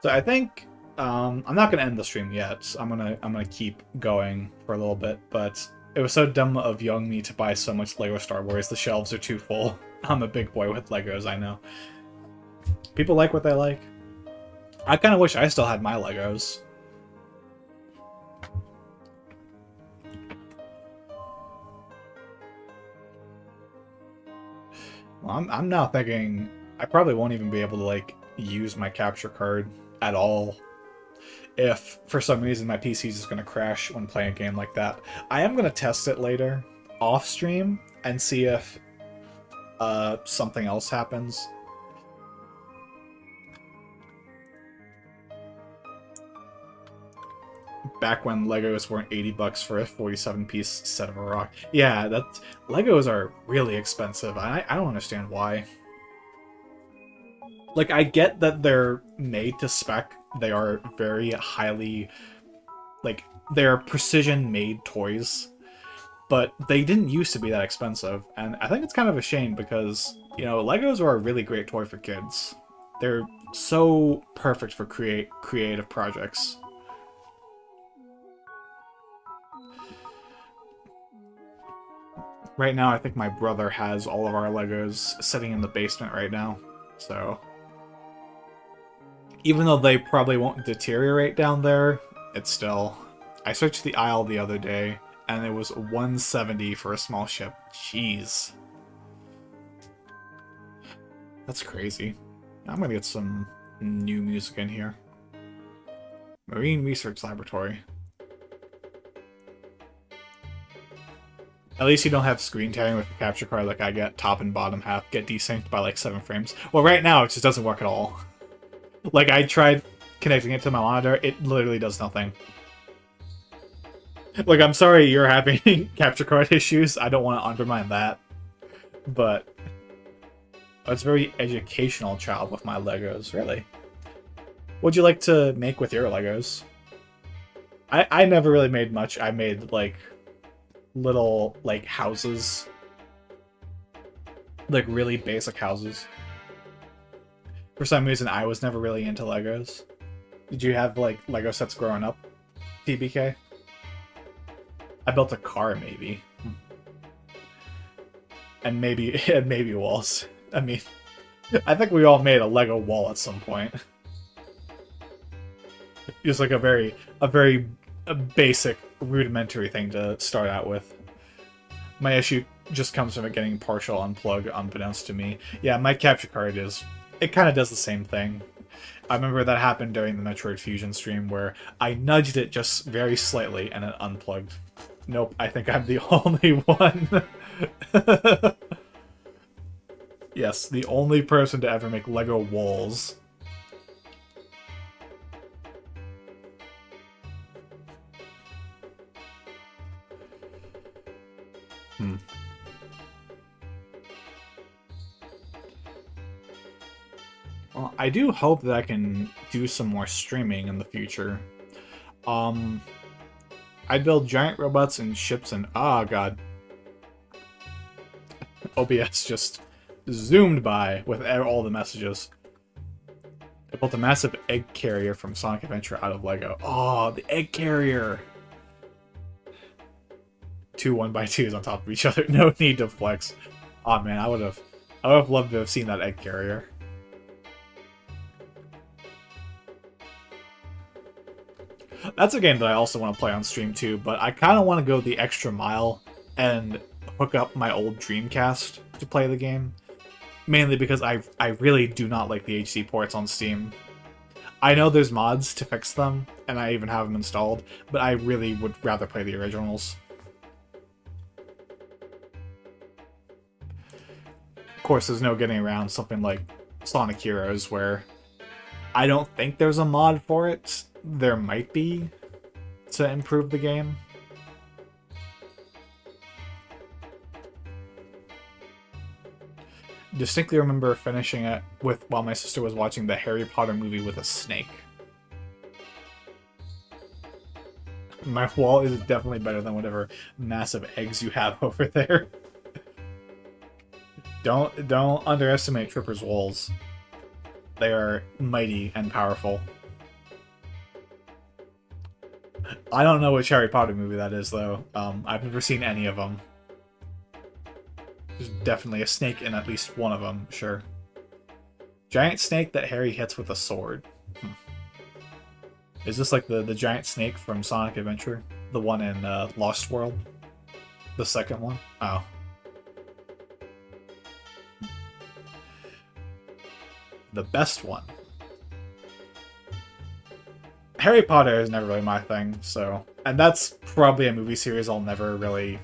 So I think I'm not gonna end the stream yet. I'm gonna keep going for a little bit, but it was so dumb of young me to buy so much Lego Star Wars. The shelves are too full. I'm a big boy with Legos, I know. People like what they like. I kind of wish I still had my Legos. Well, I'm now thinking I probably won't even be able to like use my capture card at all if for some reason my PC is just going to crash when playing a game like that. I am going to test it later off stream and see if something else happens. Back when Legos weren't 80 bucks for a 47-piece set of a rock. Yeah, Legos are really expensive. I don't understand why. Like, I get that they're made to spec. They are very highly... Like, they're precision-made toys. But they didn't used to be that expensive. And I think it's kind of a shame because, you know, Legos are a really great toy for kids. They're so perfect for creative projects. Right now, I think my brother has all of our Legos sitting in the basement right now. So, even though they probably won't deteriorate down there, it's still... I searched the aisle the other day, and it was $170 for a small ship. Jeez. That's crazy. I'm gonna get some new music in here. Marine Research Laboratory. At least you don't have screen tearing with the capture card like I get. Top and bottom half get desynced by like 7 frames. Well, right now it just doesn't work at all. Like, I tried connecting it to my monitor, it literally does nothing. Like, I'm sorry you're having capture card issues, I don't want to undermine that. But I was very educational child with my Legos, really. What'd you like to make with your Legos? I never really made much. I made, like, little, like, houses. Like, really basic houses. For some reason, I was never really into Legos. Did you have, like, Lego sets growing up, TBK? I built a car, maybe. And maybe walls. I mean, I think we all made a Lego wall at some point. Just like a very basic, rudimentary thing to start out with. My issue just comes from it getting partial unplug unbeknownst to me. Yeah, my capture card it kind of does the same thing. I remember that happened during the Metroid Fusion stream where I nudged it just very slightly and it unplugged. Nope, I think I'm the only one. Yes, the only person to ever make Lego walls. Well, I do hope that I can do some more streaming in the future. I build giant robots and ships and... Ah, God. OBS just zoomed by with all the messages. I built a massive egg carrier from Sonic Adventure out of Lego. Oh, the egg carrier! 2 1x2s on top of each other. No need to flex. Oh man, I would have loved to have seen that egg carrier. That's a game that I also want to play on stream too, but I kind of want to go the extra mile and hook up my old Dreamcast to play the game. Mainly because I really do not like the HD ports on Steam. I know there's mods to fix them, and I even have them installed, but I really would rather play the originals. Of course, there's no getting around something like Sonic Heroes, where I don't think there's a mod for it. There might be to improve the game. Distinctly remember finishing it while my sister was watching the Harry Potter movie with a snake. My wall is definitely better than whatever massive eggs you have over there. Don't underestimate Tripper's walls. They are mighty and powerful. I don't know which Harry Potter movie that is, though. I've never seen any of them. There's definitely a snake in at least one of them, sure. Giant snake that Harry hits with a sword. Is this like the giant snake from Sonic Adventure? The one in Lost World? The second one? Oh. The best one. Harry Potter is never really my thing, so... And that's probably a movie series I'll never really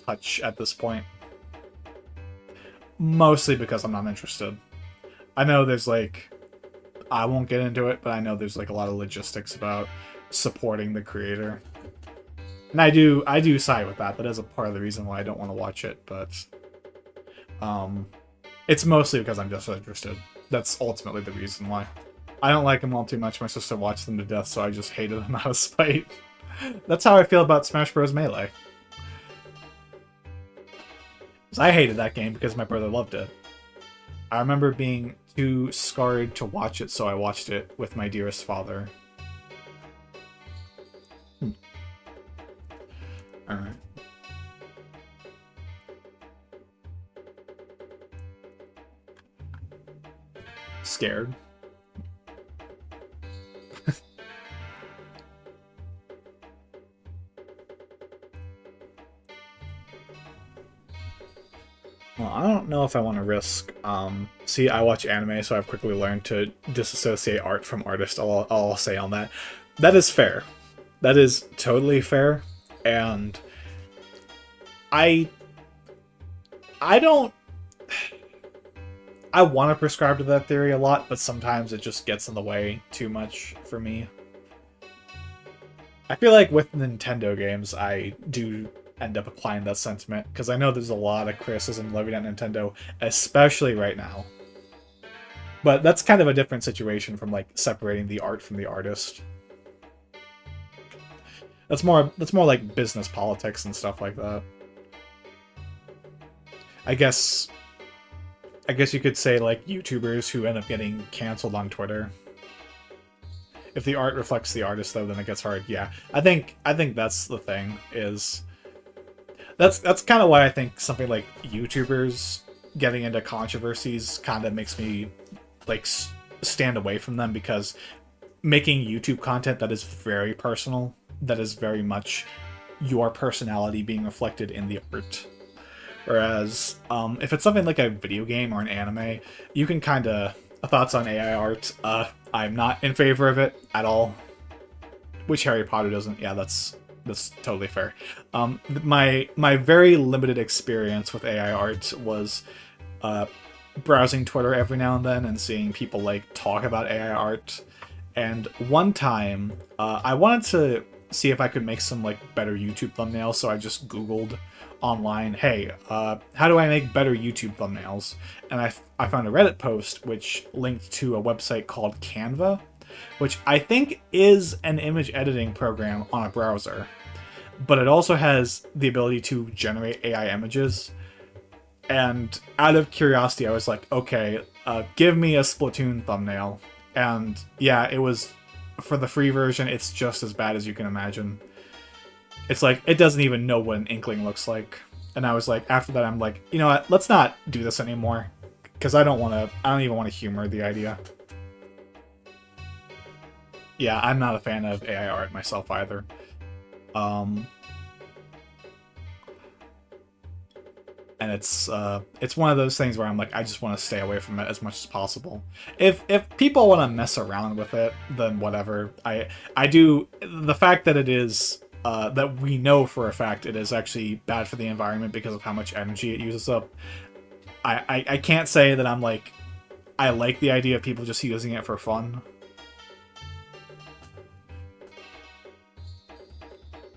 touch at this point. Mostly because I'm not interested. I know there's like... I won't get into it, but I know there's like a lot of logistics about supporting the creator. And I do side with that. That is a part of the reason why I don't want to watch it, but... it's mostly because I'm just interested. That's ultimately the reason why. I don't like them all too much. My sister watched them to death, so I just hated them out of spite. That's how I feel about Smash Bros. Melee. I hated that game because my brother loved it. I remember being too scarred to watch it, so I watched it with my dearest father. Alright. Scared. Well, I don't know if I want to risk, see, I watch anime, so I've quickly learned to disassociate art from artist, all I'll say on that. That is fair. That is totally fair, and I don't... I want to prescribe to that theory a lot, but sometimes it just gets in the way too much for me. I feel like with Nintendo games, I do end up applying that sentiment, because I know there's a lot of criticism levied at Nintendo, especially right now. But that's kind of a different situation from, like, separating the art from the artist. That's more like business politics and stuff like that. I guess you could say, like, YouTubers who end up getting canceled on Twitter. If the art reflects the artist, though, then it gets hard. Yeah, I think that's the thing, is... That's kind of why I think something like YouTubers getting into controversies kind of makes me, like, stand away from them, because making YouTube content that is very personal, that is very much your personality being reflected in the art. Whereas, if it's something like a video game or an anime, you can kind of... Thoughts on AI art? I'm not in favor of it at all. Which Harry Potter doesn't. Yeah, that's totally fair. My very limited experience with AI art was browsing Twitter every now and then and seeing people, like, talk about AI art. And one time, I wanted to see if I could make some, like, better YouTube thumbnails, so I just Googled online, hey, how do I make better YouTube thumbnails? And I found a Reddit post which linked to a website called Canva, which I think is an image editing program on a browser, but it also has the ability to generate AI images. And out of curiosity, I was like, okay, give me a Splatoon thumbnail. And yeah, it was, for the free version, it's just as bad as you can imagine. It's like, it doesn't even know what an Inkling looks like. And I was like, after that, I'm like, you know what, let's not do this anymore. Because I don't even want to humor the idea. Yeah, I'm not a fan of AI art myself either. And it's one of those things where I'm like, I just want to stay away from it as much as possible. If people want to mess around with it, then whatever. I do. The fact that it is that we know for a fact it is actually bad for the environment because of how much energy it uses up. I can't say that I'm like, I like the idea of people just using it for fun.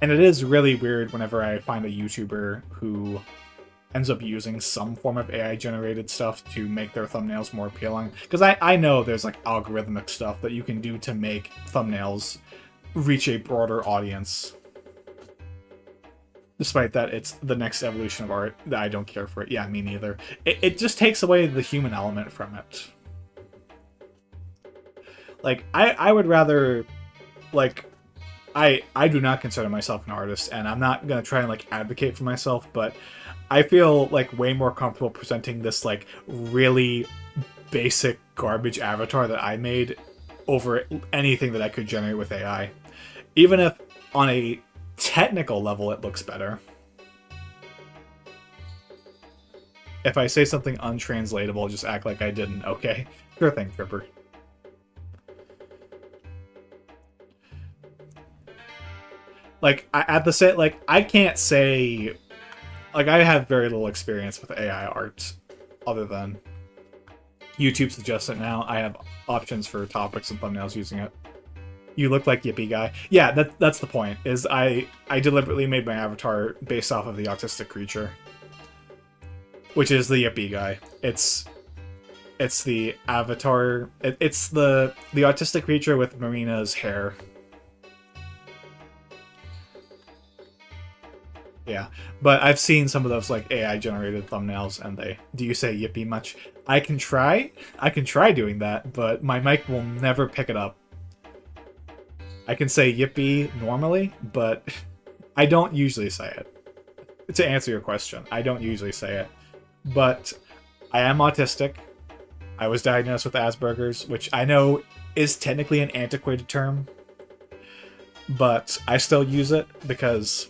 And it is really weird whenever I find a YouTuber who ends up using some form of AI-generated stuff to make their thumbnails more appealing. Because I know there's, like, algorithmic stuff that you can do to make thumbnails reach a broader audience. Despite that, it's the next evolution of art that I don't care for it. Yeah, me neither. It just takes away the human element from it. Like, I would rather, like, I do not consider myself an artist, and I'm not gonna try and, like, advocate for myself, but I feel, like, way more comfortable presenting this, like, really basic garbage avatar that I made over anything that I could generate with AI. Even if, on a technical level, it looks better. If I say something untranslatable, just act like I didn't, okay? Sure thing, Tripper. Like, at the set, like, I can't say... Like, I have very little experience with AI art, other than YouTube suggests it now. I have options for topics and thumbnails using it. You look like Yippee Guy. Yeah, that's the point, is I deliberately made my avatar based off of the autistic creature. Which is the Yippee Guy. It's the avatar... It's the autistic creature with Marina's hair. Yeah, but I've seen some of those, like, AI-generated thumbnails, and they... Do you say yippee much? I can try doing that, but my mic will never pick it up. I can say yippee normally, but I don't usually say it. To answer your question, I don't usually say it. But I am autistic. I was diagnosed with Asperger's, which I know is technically an antiquated term, but I still use it because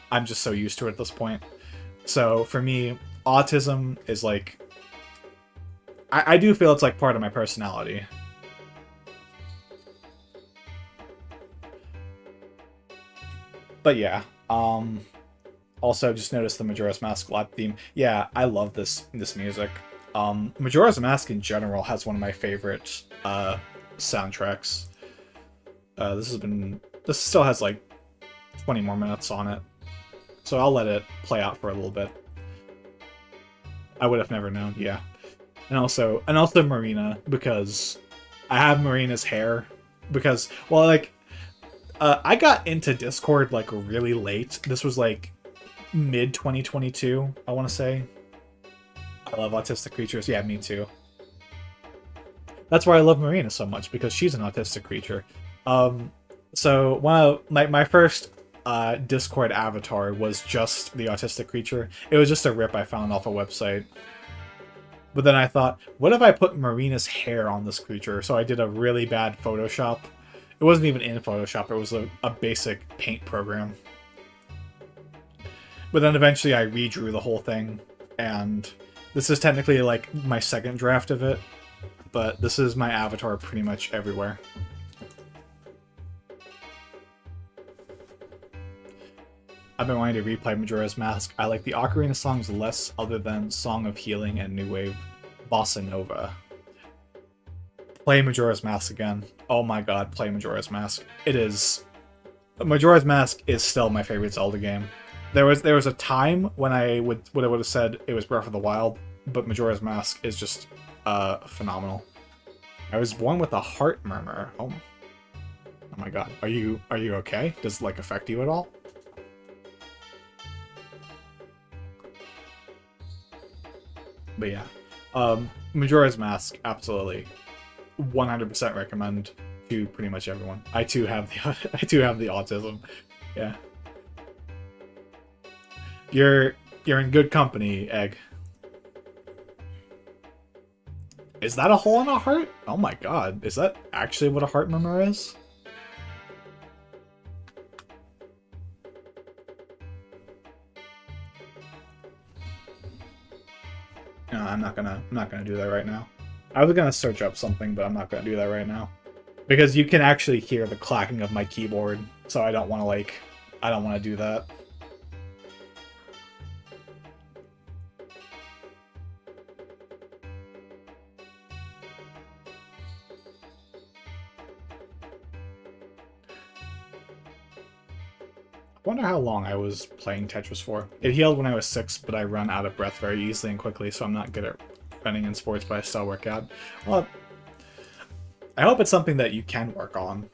I'm just so used to it at this point. So for me, autism is like... I do feel it's like part of my personality. But yeah, also just noticed the Majora's Mask live theme. Yeah, I love this music. Majora's Mask in general has one of my favorite soundtracks. This still has like 20 more minutes on it. So I'll let it play out for a little bit. I would have never known, yeah. And also Marina, because I have Marina's hair. Because, well, like, I got into Discord, like, really late. This was, like, mid-2022, I want to say. I love autistic creatures. Yeah, me too. That's why I love Marina so much, because she's an autistic creature. So, one of my first Discord avatar was just the autistic creature. It was just a rip I found off a website. But then I thought, what if I put Marina's hair on this creature? So I did a really bad Photoshop. It wasn't even in Photoshop, it was a basic paint program. But then eventually I redrew the whole thing, and this is technically like my second draft of it, but this is my avatar pretty much everywhere. I've been wanting to replay Majora's Mask. I like the Ocarina songs less, other than Song of Healing and New Wave Bossa Nova. Play Majora's Mask again. Oh my god, play Majora's Mask. It is... Majora's Mask is still my favorite Zelda game. There was a time when I would have said it was Breath of the Wild, but Majora's Mask is just phenomenal. I was born with a heart murmur. Oh my god. Are you okay? Does it, like, affect you at all? But yeah, Majora's Mask, absolutely, 100% recommend to pretty much everyone. I too have the autism. Yeah, you're in good company, Egg. Is that a hole in a heart? Oh my god, is that actually what a heart murmur is? No, I'm not gonna do that right now. I was gonna search up something, but I'm not gonna do that right now. Because you can actually hear the clacking of my keyboard, so I don't wanna do that. I wonder how long I was playing Tetris for. It healed when I was 6, but I run out of breath very easily and quickly, so I'm not good at running in sports, but I still work out. Well, I hope it's something that you can work on.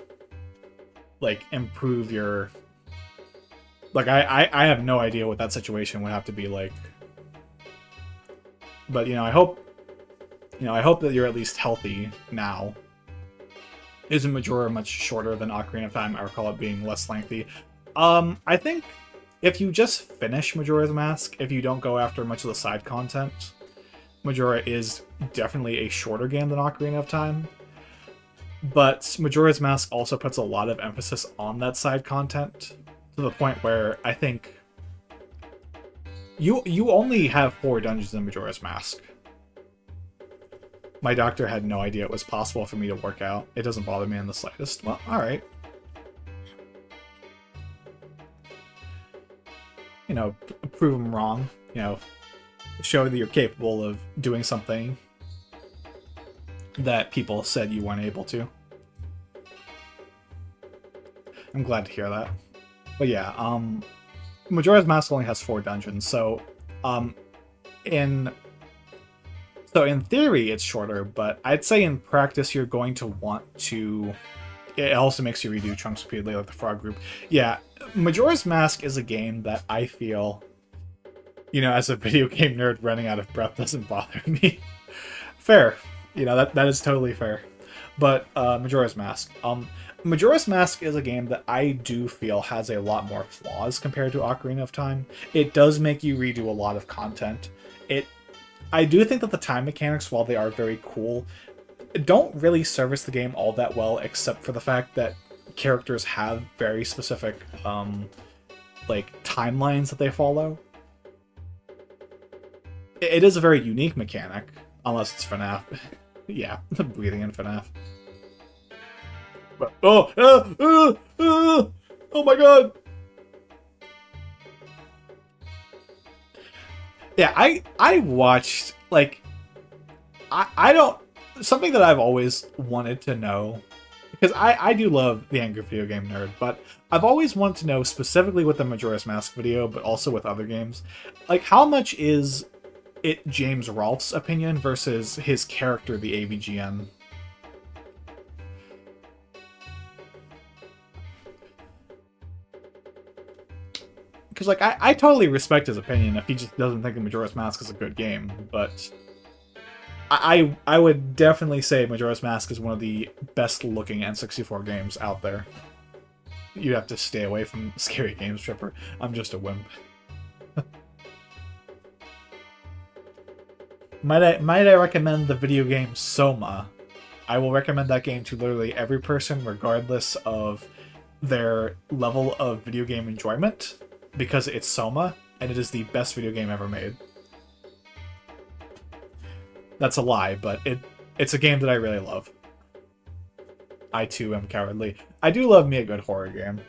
like improve your like I have no idea what that situation would have to be like. But I hope that you're at least healthy now. Isn't Majora much shorter than Ocarina of Time? I recall it being less lengthy. I think if you just finish Majora's Mask, if you don't go after much of the side content, Majora is definitely a shorter game than Ocarina of Time. But Majora's Mask also puts a lot of emphasis on that side content, to the point where I think you only have 4 dungeons in Majora's Mask. My doctor had no idea it was possible for me to work out. It doesn't bother me in the slightest. Well, alright. Prove them wrong. Show that you're capable of doing something that people said you weren't able to. I'm glad to hear that. But yeah, Majora's Mask only has 4 dungeons, so in theory it's shorter, but I'd say in practice you're going to want to. It also makes you redo chunks repeatedly, like the Frog Group. Yeah, Majora's Mask is a game that I feel, as a video game nerd, running out of breath doesn't bother me. Fair, that is totally fair. But Majora's Mask. Majora's Mask is a game that I do feel has a lot more flaws compared to Ocarina of Time. It does make you redo a lot of content. I do think that the time mechanics, while they are very cool, don't really service the game all that well, except for the fact that characters have very specific timelines that they follow. It is a very unique mechanic, unless it's FNAF. Yeah, breathing in FNAF. But, oh my god! Yeah, I watched, I don't, something that I've always wanted to know, because I do love the Angry Video Game Nerd, but I've always wanted to know, specifically with the Majora's Mask video, but also with other games, how much is it James Rolfe's opinion versus his character, the AVGN? Because, I totally respect his opinion if he just doesn't think the Majora's Mask is a good game, but I would definitely say Majora's Mask is one of the best-looking N64 games out there. You'd have to stay away from Scary Games Tripper. I'm just a wimp. Might I recommend the video game Soma? I will recommend that game to literally every person, regardless of their level of video game enjoyment, because it's Soma, and it is the best video game ever made. That's a lie, but it's a game that I really love. I too am cowardly. I do love me a good horror game.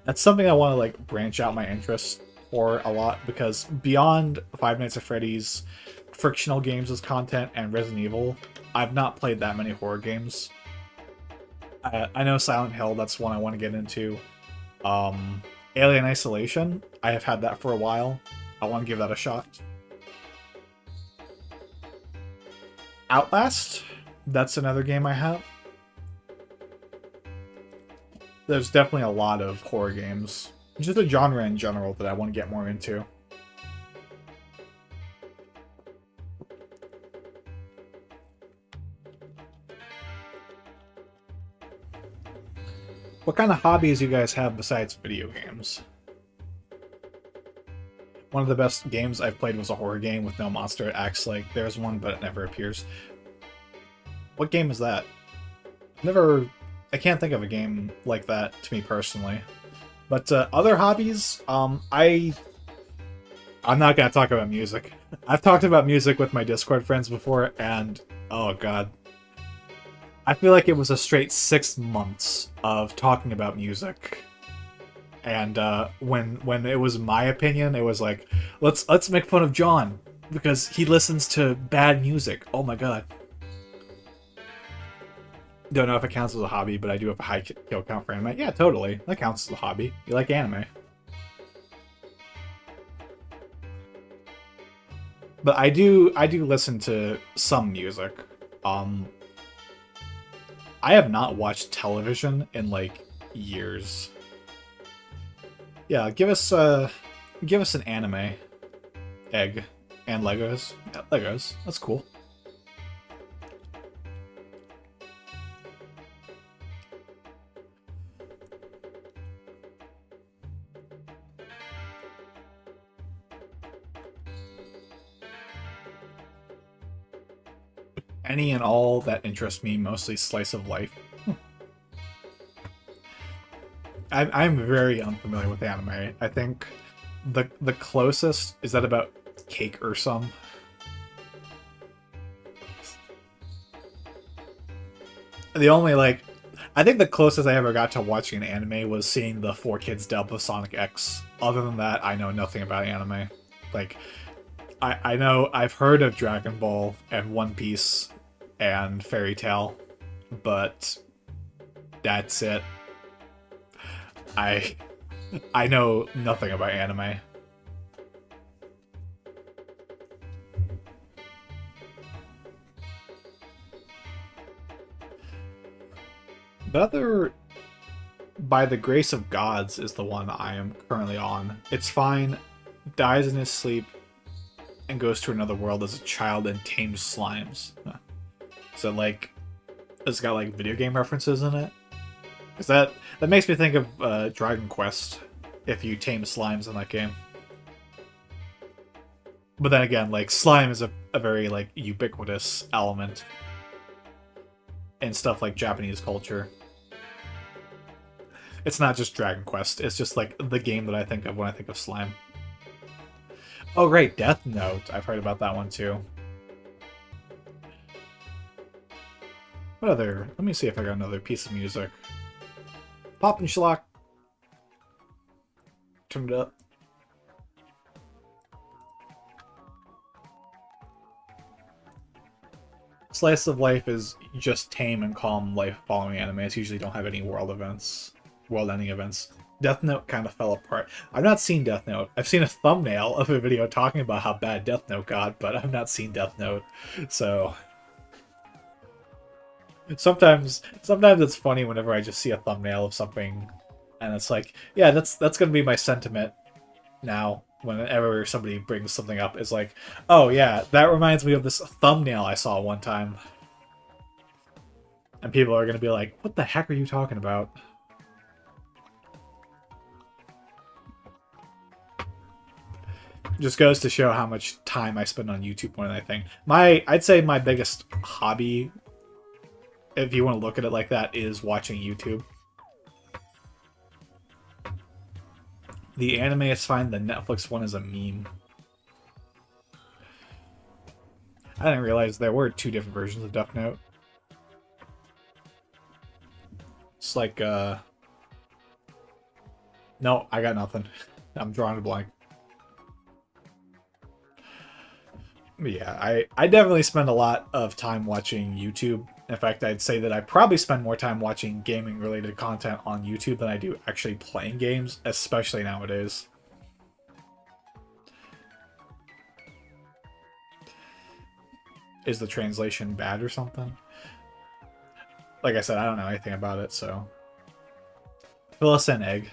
That's something I want to branch out my interest for a lot, because beyond Five Nights at Freddy's, frictional games as content, and Resident Evil, I've not played that many horror games. I know Silent Hill, that's one I want to get into. Alien Isolation, I have had that for a while. I want to give that a shot. Outlast, that's another game I have. There's definitely a lot of horror games. Just a genre in general that I want to get more into. What kind of hobbies you guys have besides video games? One of the best games I've played was a horror game with no monster. It acts like there's one, but it never appears. What game is that? I can't think of a game like that to me personally. But other hobbies, I'm not gonna talk about music. I've talked about music with my Discord friends before, and oh god. I feel like it was a straight 6 months of talking about music. And when it was my opinion, it was like, let's make fun of John because he listens to bad music. Oh my god. Don't know if it counts as a hobby, but I do have a high kill count for anime. Yeah, totally. That counts as a hobby. You like anime. But I do listen to some music. I have not watched television in years. Yeah, give us an anime egg and Legos. Yeah, Legos. That's cool. Any and all that interest me, mostly slice of life. I'm very unfamiliar with anime. I think the closest is that about Cake or some. The only like, I think the closest I ever got to watching an anime was seeing the 4Kids dub of Sonic X. Other than that, I know nothing about anime. Like, I know I've heard of Dragon Ball and One Piece and Fairy Tail, but that's it. I know nothing about anime. Better by the Grace of Gods is the one I am currently on. It's fine, dies in his sleep, and goes to another world as a child and tames slimes. So like, it's got like video game references in it. Is that makes me think of Dragon Quest, if you tame slimes in that game. But then again, like, slime is a very like ubiquitous element in stuff like Japanese culture. It's not just Dragon Quest, it's just like the game that I think of when I think of slime. Oh right, Death Note. I've heard about that one too. What other? Let me see if I got another piece of music. Pop and Schlock. Turn it up. Slice of life is just tame and calm life following animes. Usually don't have any world-ending events. Death Note kind of fell apart. I've not seen Death Note. I've seen a thumbnail of a video talking about how bad Death Note got, but I've not seen Death Note. So sometimes it's funny whenever I just see a thumbnail of something and it's like, yeah, that's gonna be my sentiment now whenever somebody brings something up. It's like, oh yeah, that reminds me of this thumbnail I saw one time. And people are gonna be like, what the heck are you talking about? Just goes to show how much time I spend on YouTube more than anything. I'd say my biggest hobby, if you want to look at it like that, is watching YouTube. The anime is fine, the Netflix one is a meme. I didn't realize there were two different versions of Death Note. It's like, no, I got nothing. I'm drawing a blank. Yeah, I definitely spend a lot of time watching YouTube. In fact, I'd say that I probably spend more time watching gaming-related content on YouTube than I do actually playing games, especially nowadays. Is the translation bad or something? Like I said, I don't know anything about it, so... Fill us in, Egg.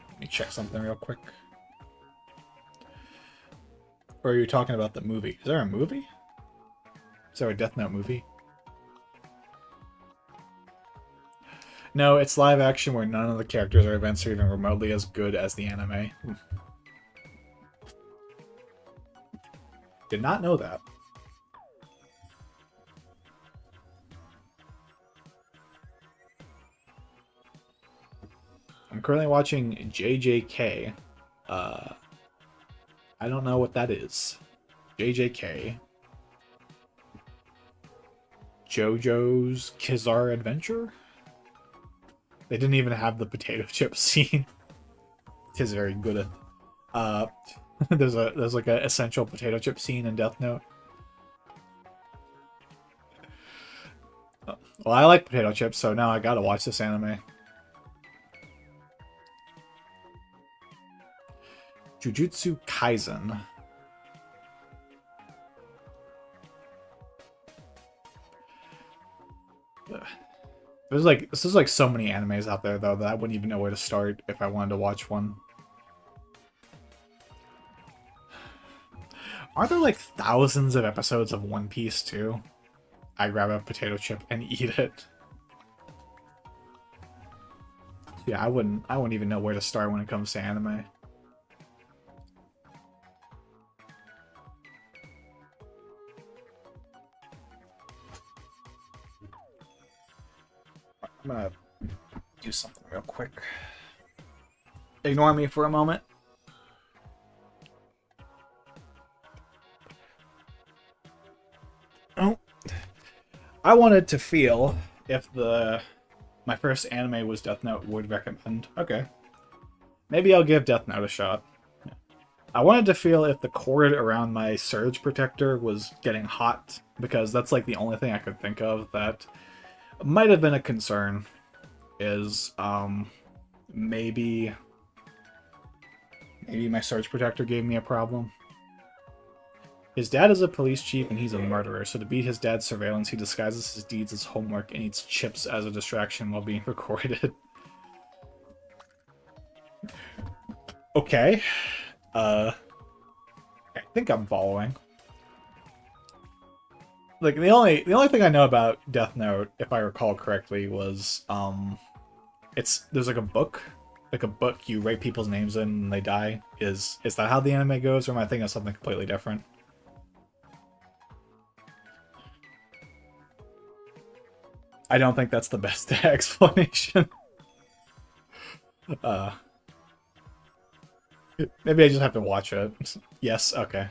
Let me check something real quick. Or are you talking about the movie? Is there a movie? Is there a Death Note movie? No, it's live action where none of the characters or events are even remotely as good as the anime. Did not know that. I'm currently watching JJK. I don't know what that is. JJK. JoJo's Bizarre Adventure? They didn't even have the potato chip scene. Tis very good at there's like an essential potato chip scene in Death Note. Well, I like potato chips, so now I gotta watch this anime. Jujutsu Kaisen. There's like so many animes out there though that I wouldn't even know where to start if I wanted to watch one. Aren't there like thousands of episodes of One Piece too? I grab a potato chip and eat it. Yeah, I wouldn't even know where to start when it comes to anime. I'm gonna do something real quick. Ignore me for a moment. Oh, I wanted to feel if my first anime was Death Note would recommend. Okay, maybe I'll give Death Note a shot. I wanted to feel if the cord around my surge protector was getting hot, because that's like the only thing I could think of that might have been a concern. Is maybe my surge protector gave me a problem. His dad is a police chief and he's a murderer, so to beat his dad's surveillance, he disguises his deeds as homework and eats chips as a distraction while being recorded. Okay. I think I'm following. Like the only thing I know about Death Note, if I recall correctly, was there's like a book. Like a book you write people's names in and they die. Is that how the anime goes, or am I thinking of something completely different? I don't think that's the best explanation. Maybe I just have to watch it. Yes, okay.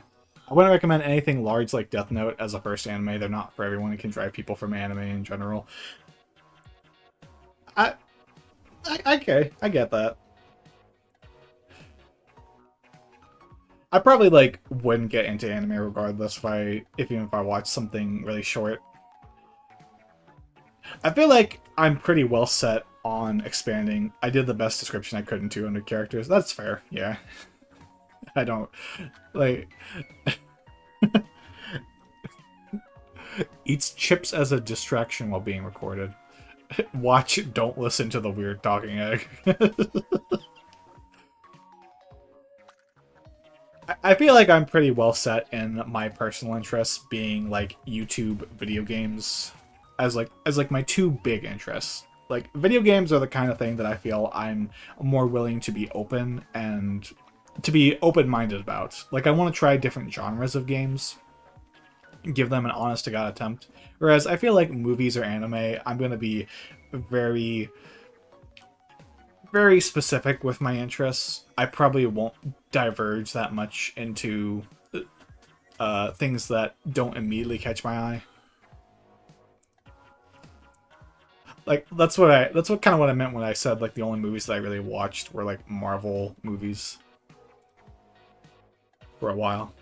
I wouldn't recommend anything large like Death Note as a first anime. They're not for everyone. It can drive people from anime in general. Okay, I get that. I probably like wouldn't get into anime regardless even if I watched something really short. I feel like I'm pretty well set on expanding. I did the best description I could in 200 characters. That's fair, yeah. I don't... like... Eats chips as a distraction while being recorded. Watch, don't listen to the weird talking egg. I feel like I'm pretty well set in my personal interests being like YouTube video games as my two big interests. Like video games are the kind of thing that I feel I'm more willing to be open and to be open-minded about. Like I want to try different genres of games, give them an honest to God attempt. Whereas I feel like movies or anime, I'm going to be very very specific with my interests. I probably won't diverge that much into things that don't immediately catch my eye. Like that's kind of what I meant when I said like the only movies that I really watched were like Marvel movies for a while.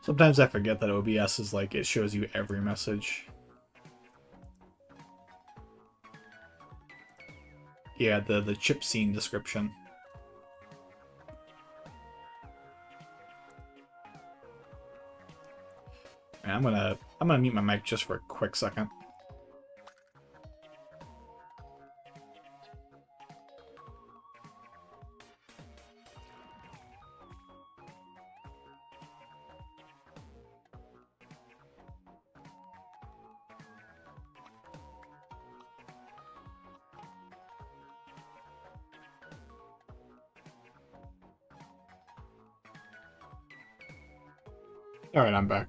Sometimes I forget that OBS is like, it shows you every message. Yeah, the chip scene description. I'm gonna mute my mic just for a quick second. Alright, I'm back.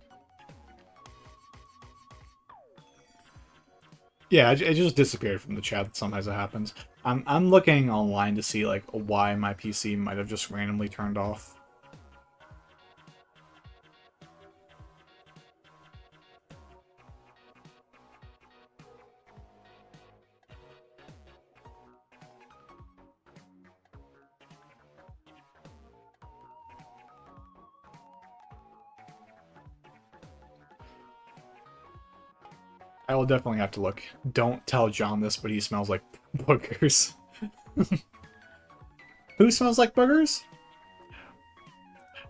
Yeah, it just disappeared from the chat. Sometimes it happens. I'm looking online to see like why my PC might have just randomly turned off. I will definitely have to look. Don't tell John this, but he smells like boogers. Who smells like boogers?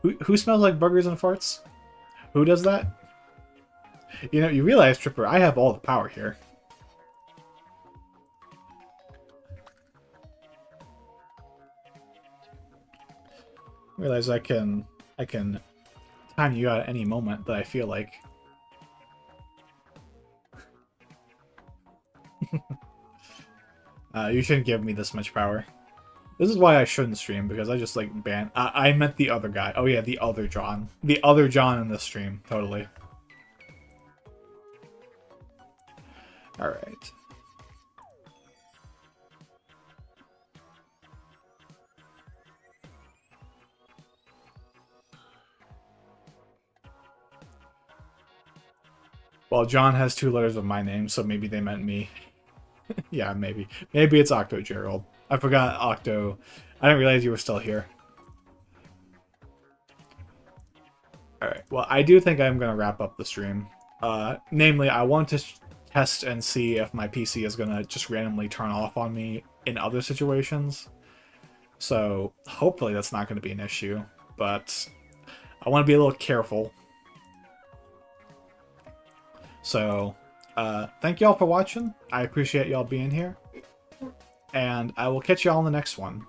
Who smells like burgers and farts? Who does that? You know, you realize, Tripper, I have all the power here. Realize I can time you out at any moment that I feel like. You shouldn't give me this much power. This is why I shouldn't stream, because I just, like, ban... I meant the other guy. Oh yeah, the other John. The other John in the stream, totally. Alright. Well, John has 2 letters of my name, so maybe they meant me. Yeah, maybe. Maybe it's Octo Gerald. I forgot Octo. I didn't realize you were still here. Alright, well, I do think I'm going to wrap up the stream. Namely, I want to test and see if my PC is going to just randomly turn off on me in other situations. So, hopefully that's not going to be an issue, but I want to be a little careful. So, thank y'all for watching. I appreciate y'all being here. And I will catch y'all in the next one.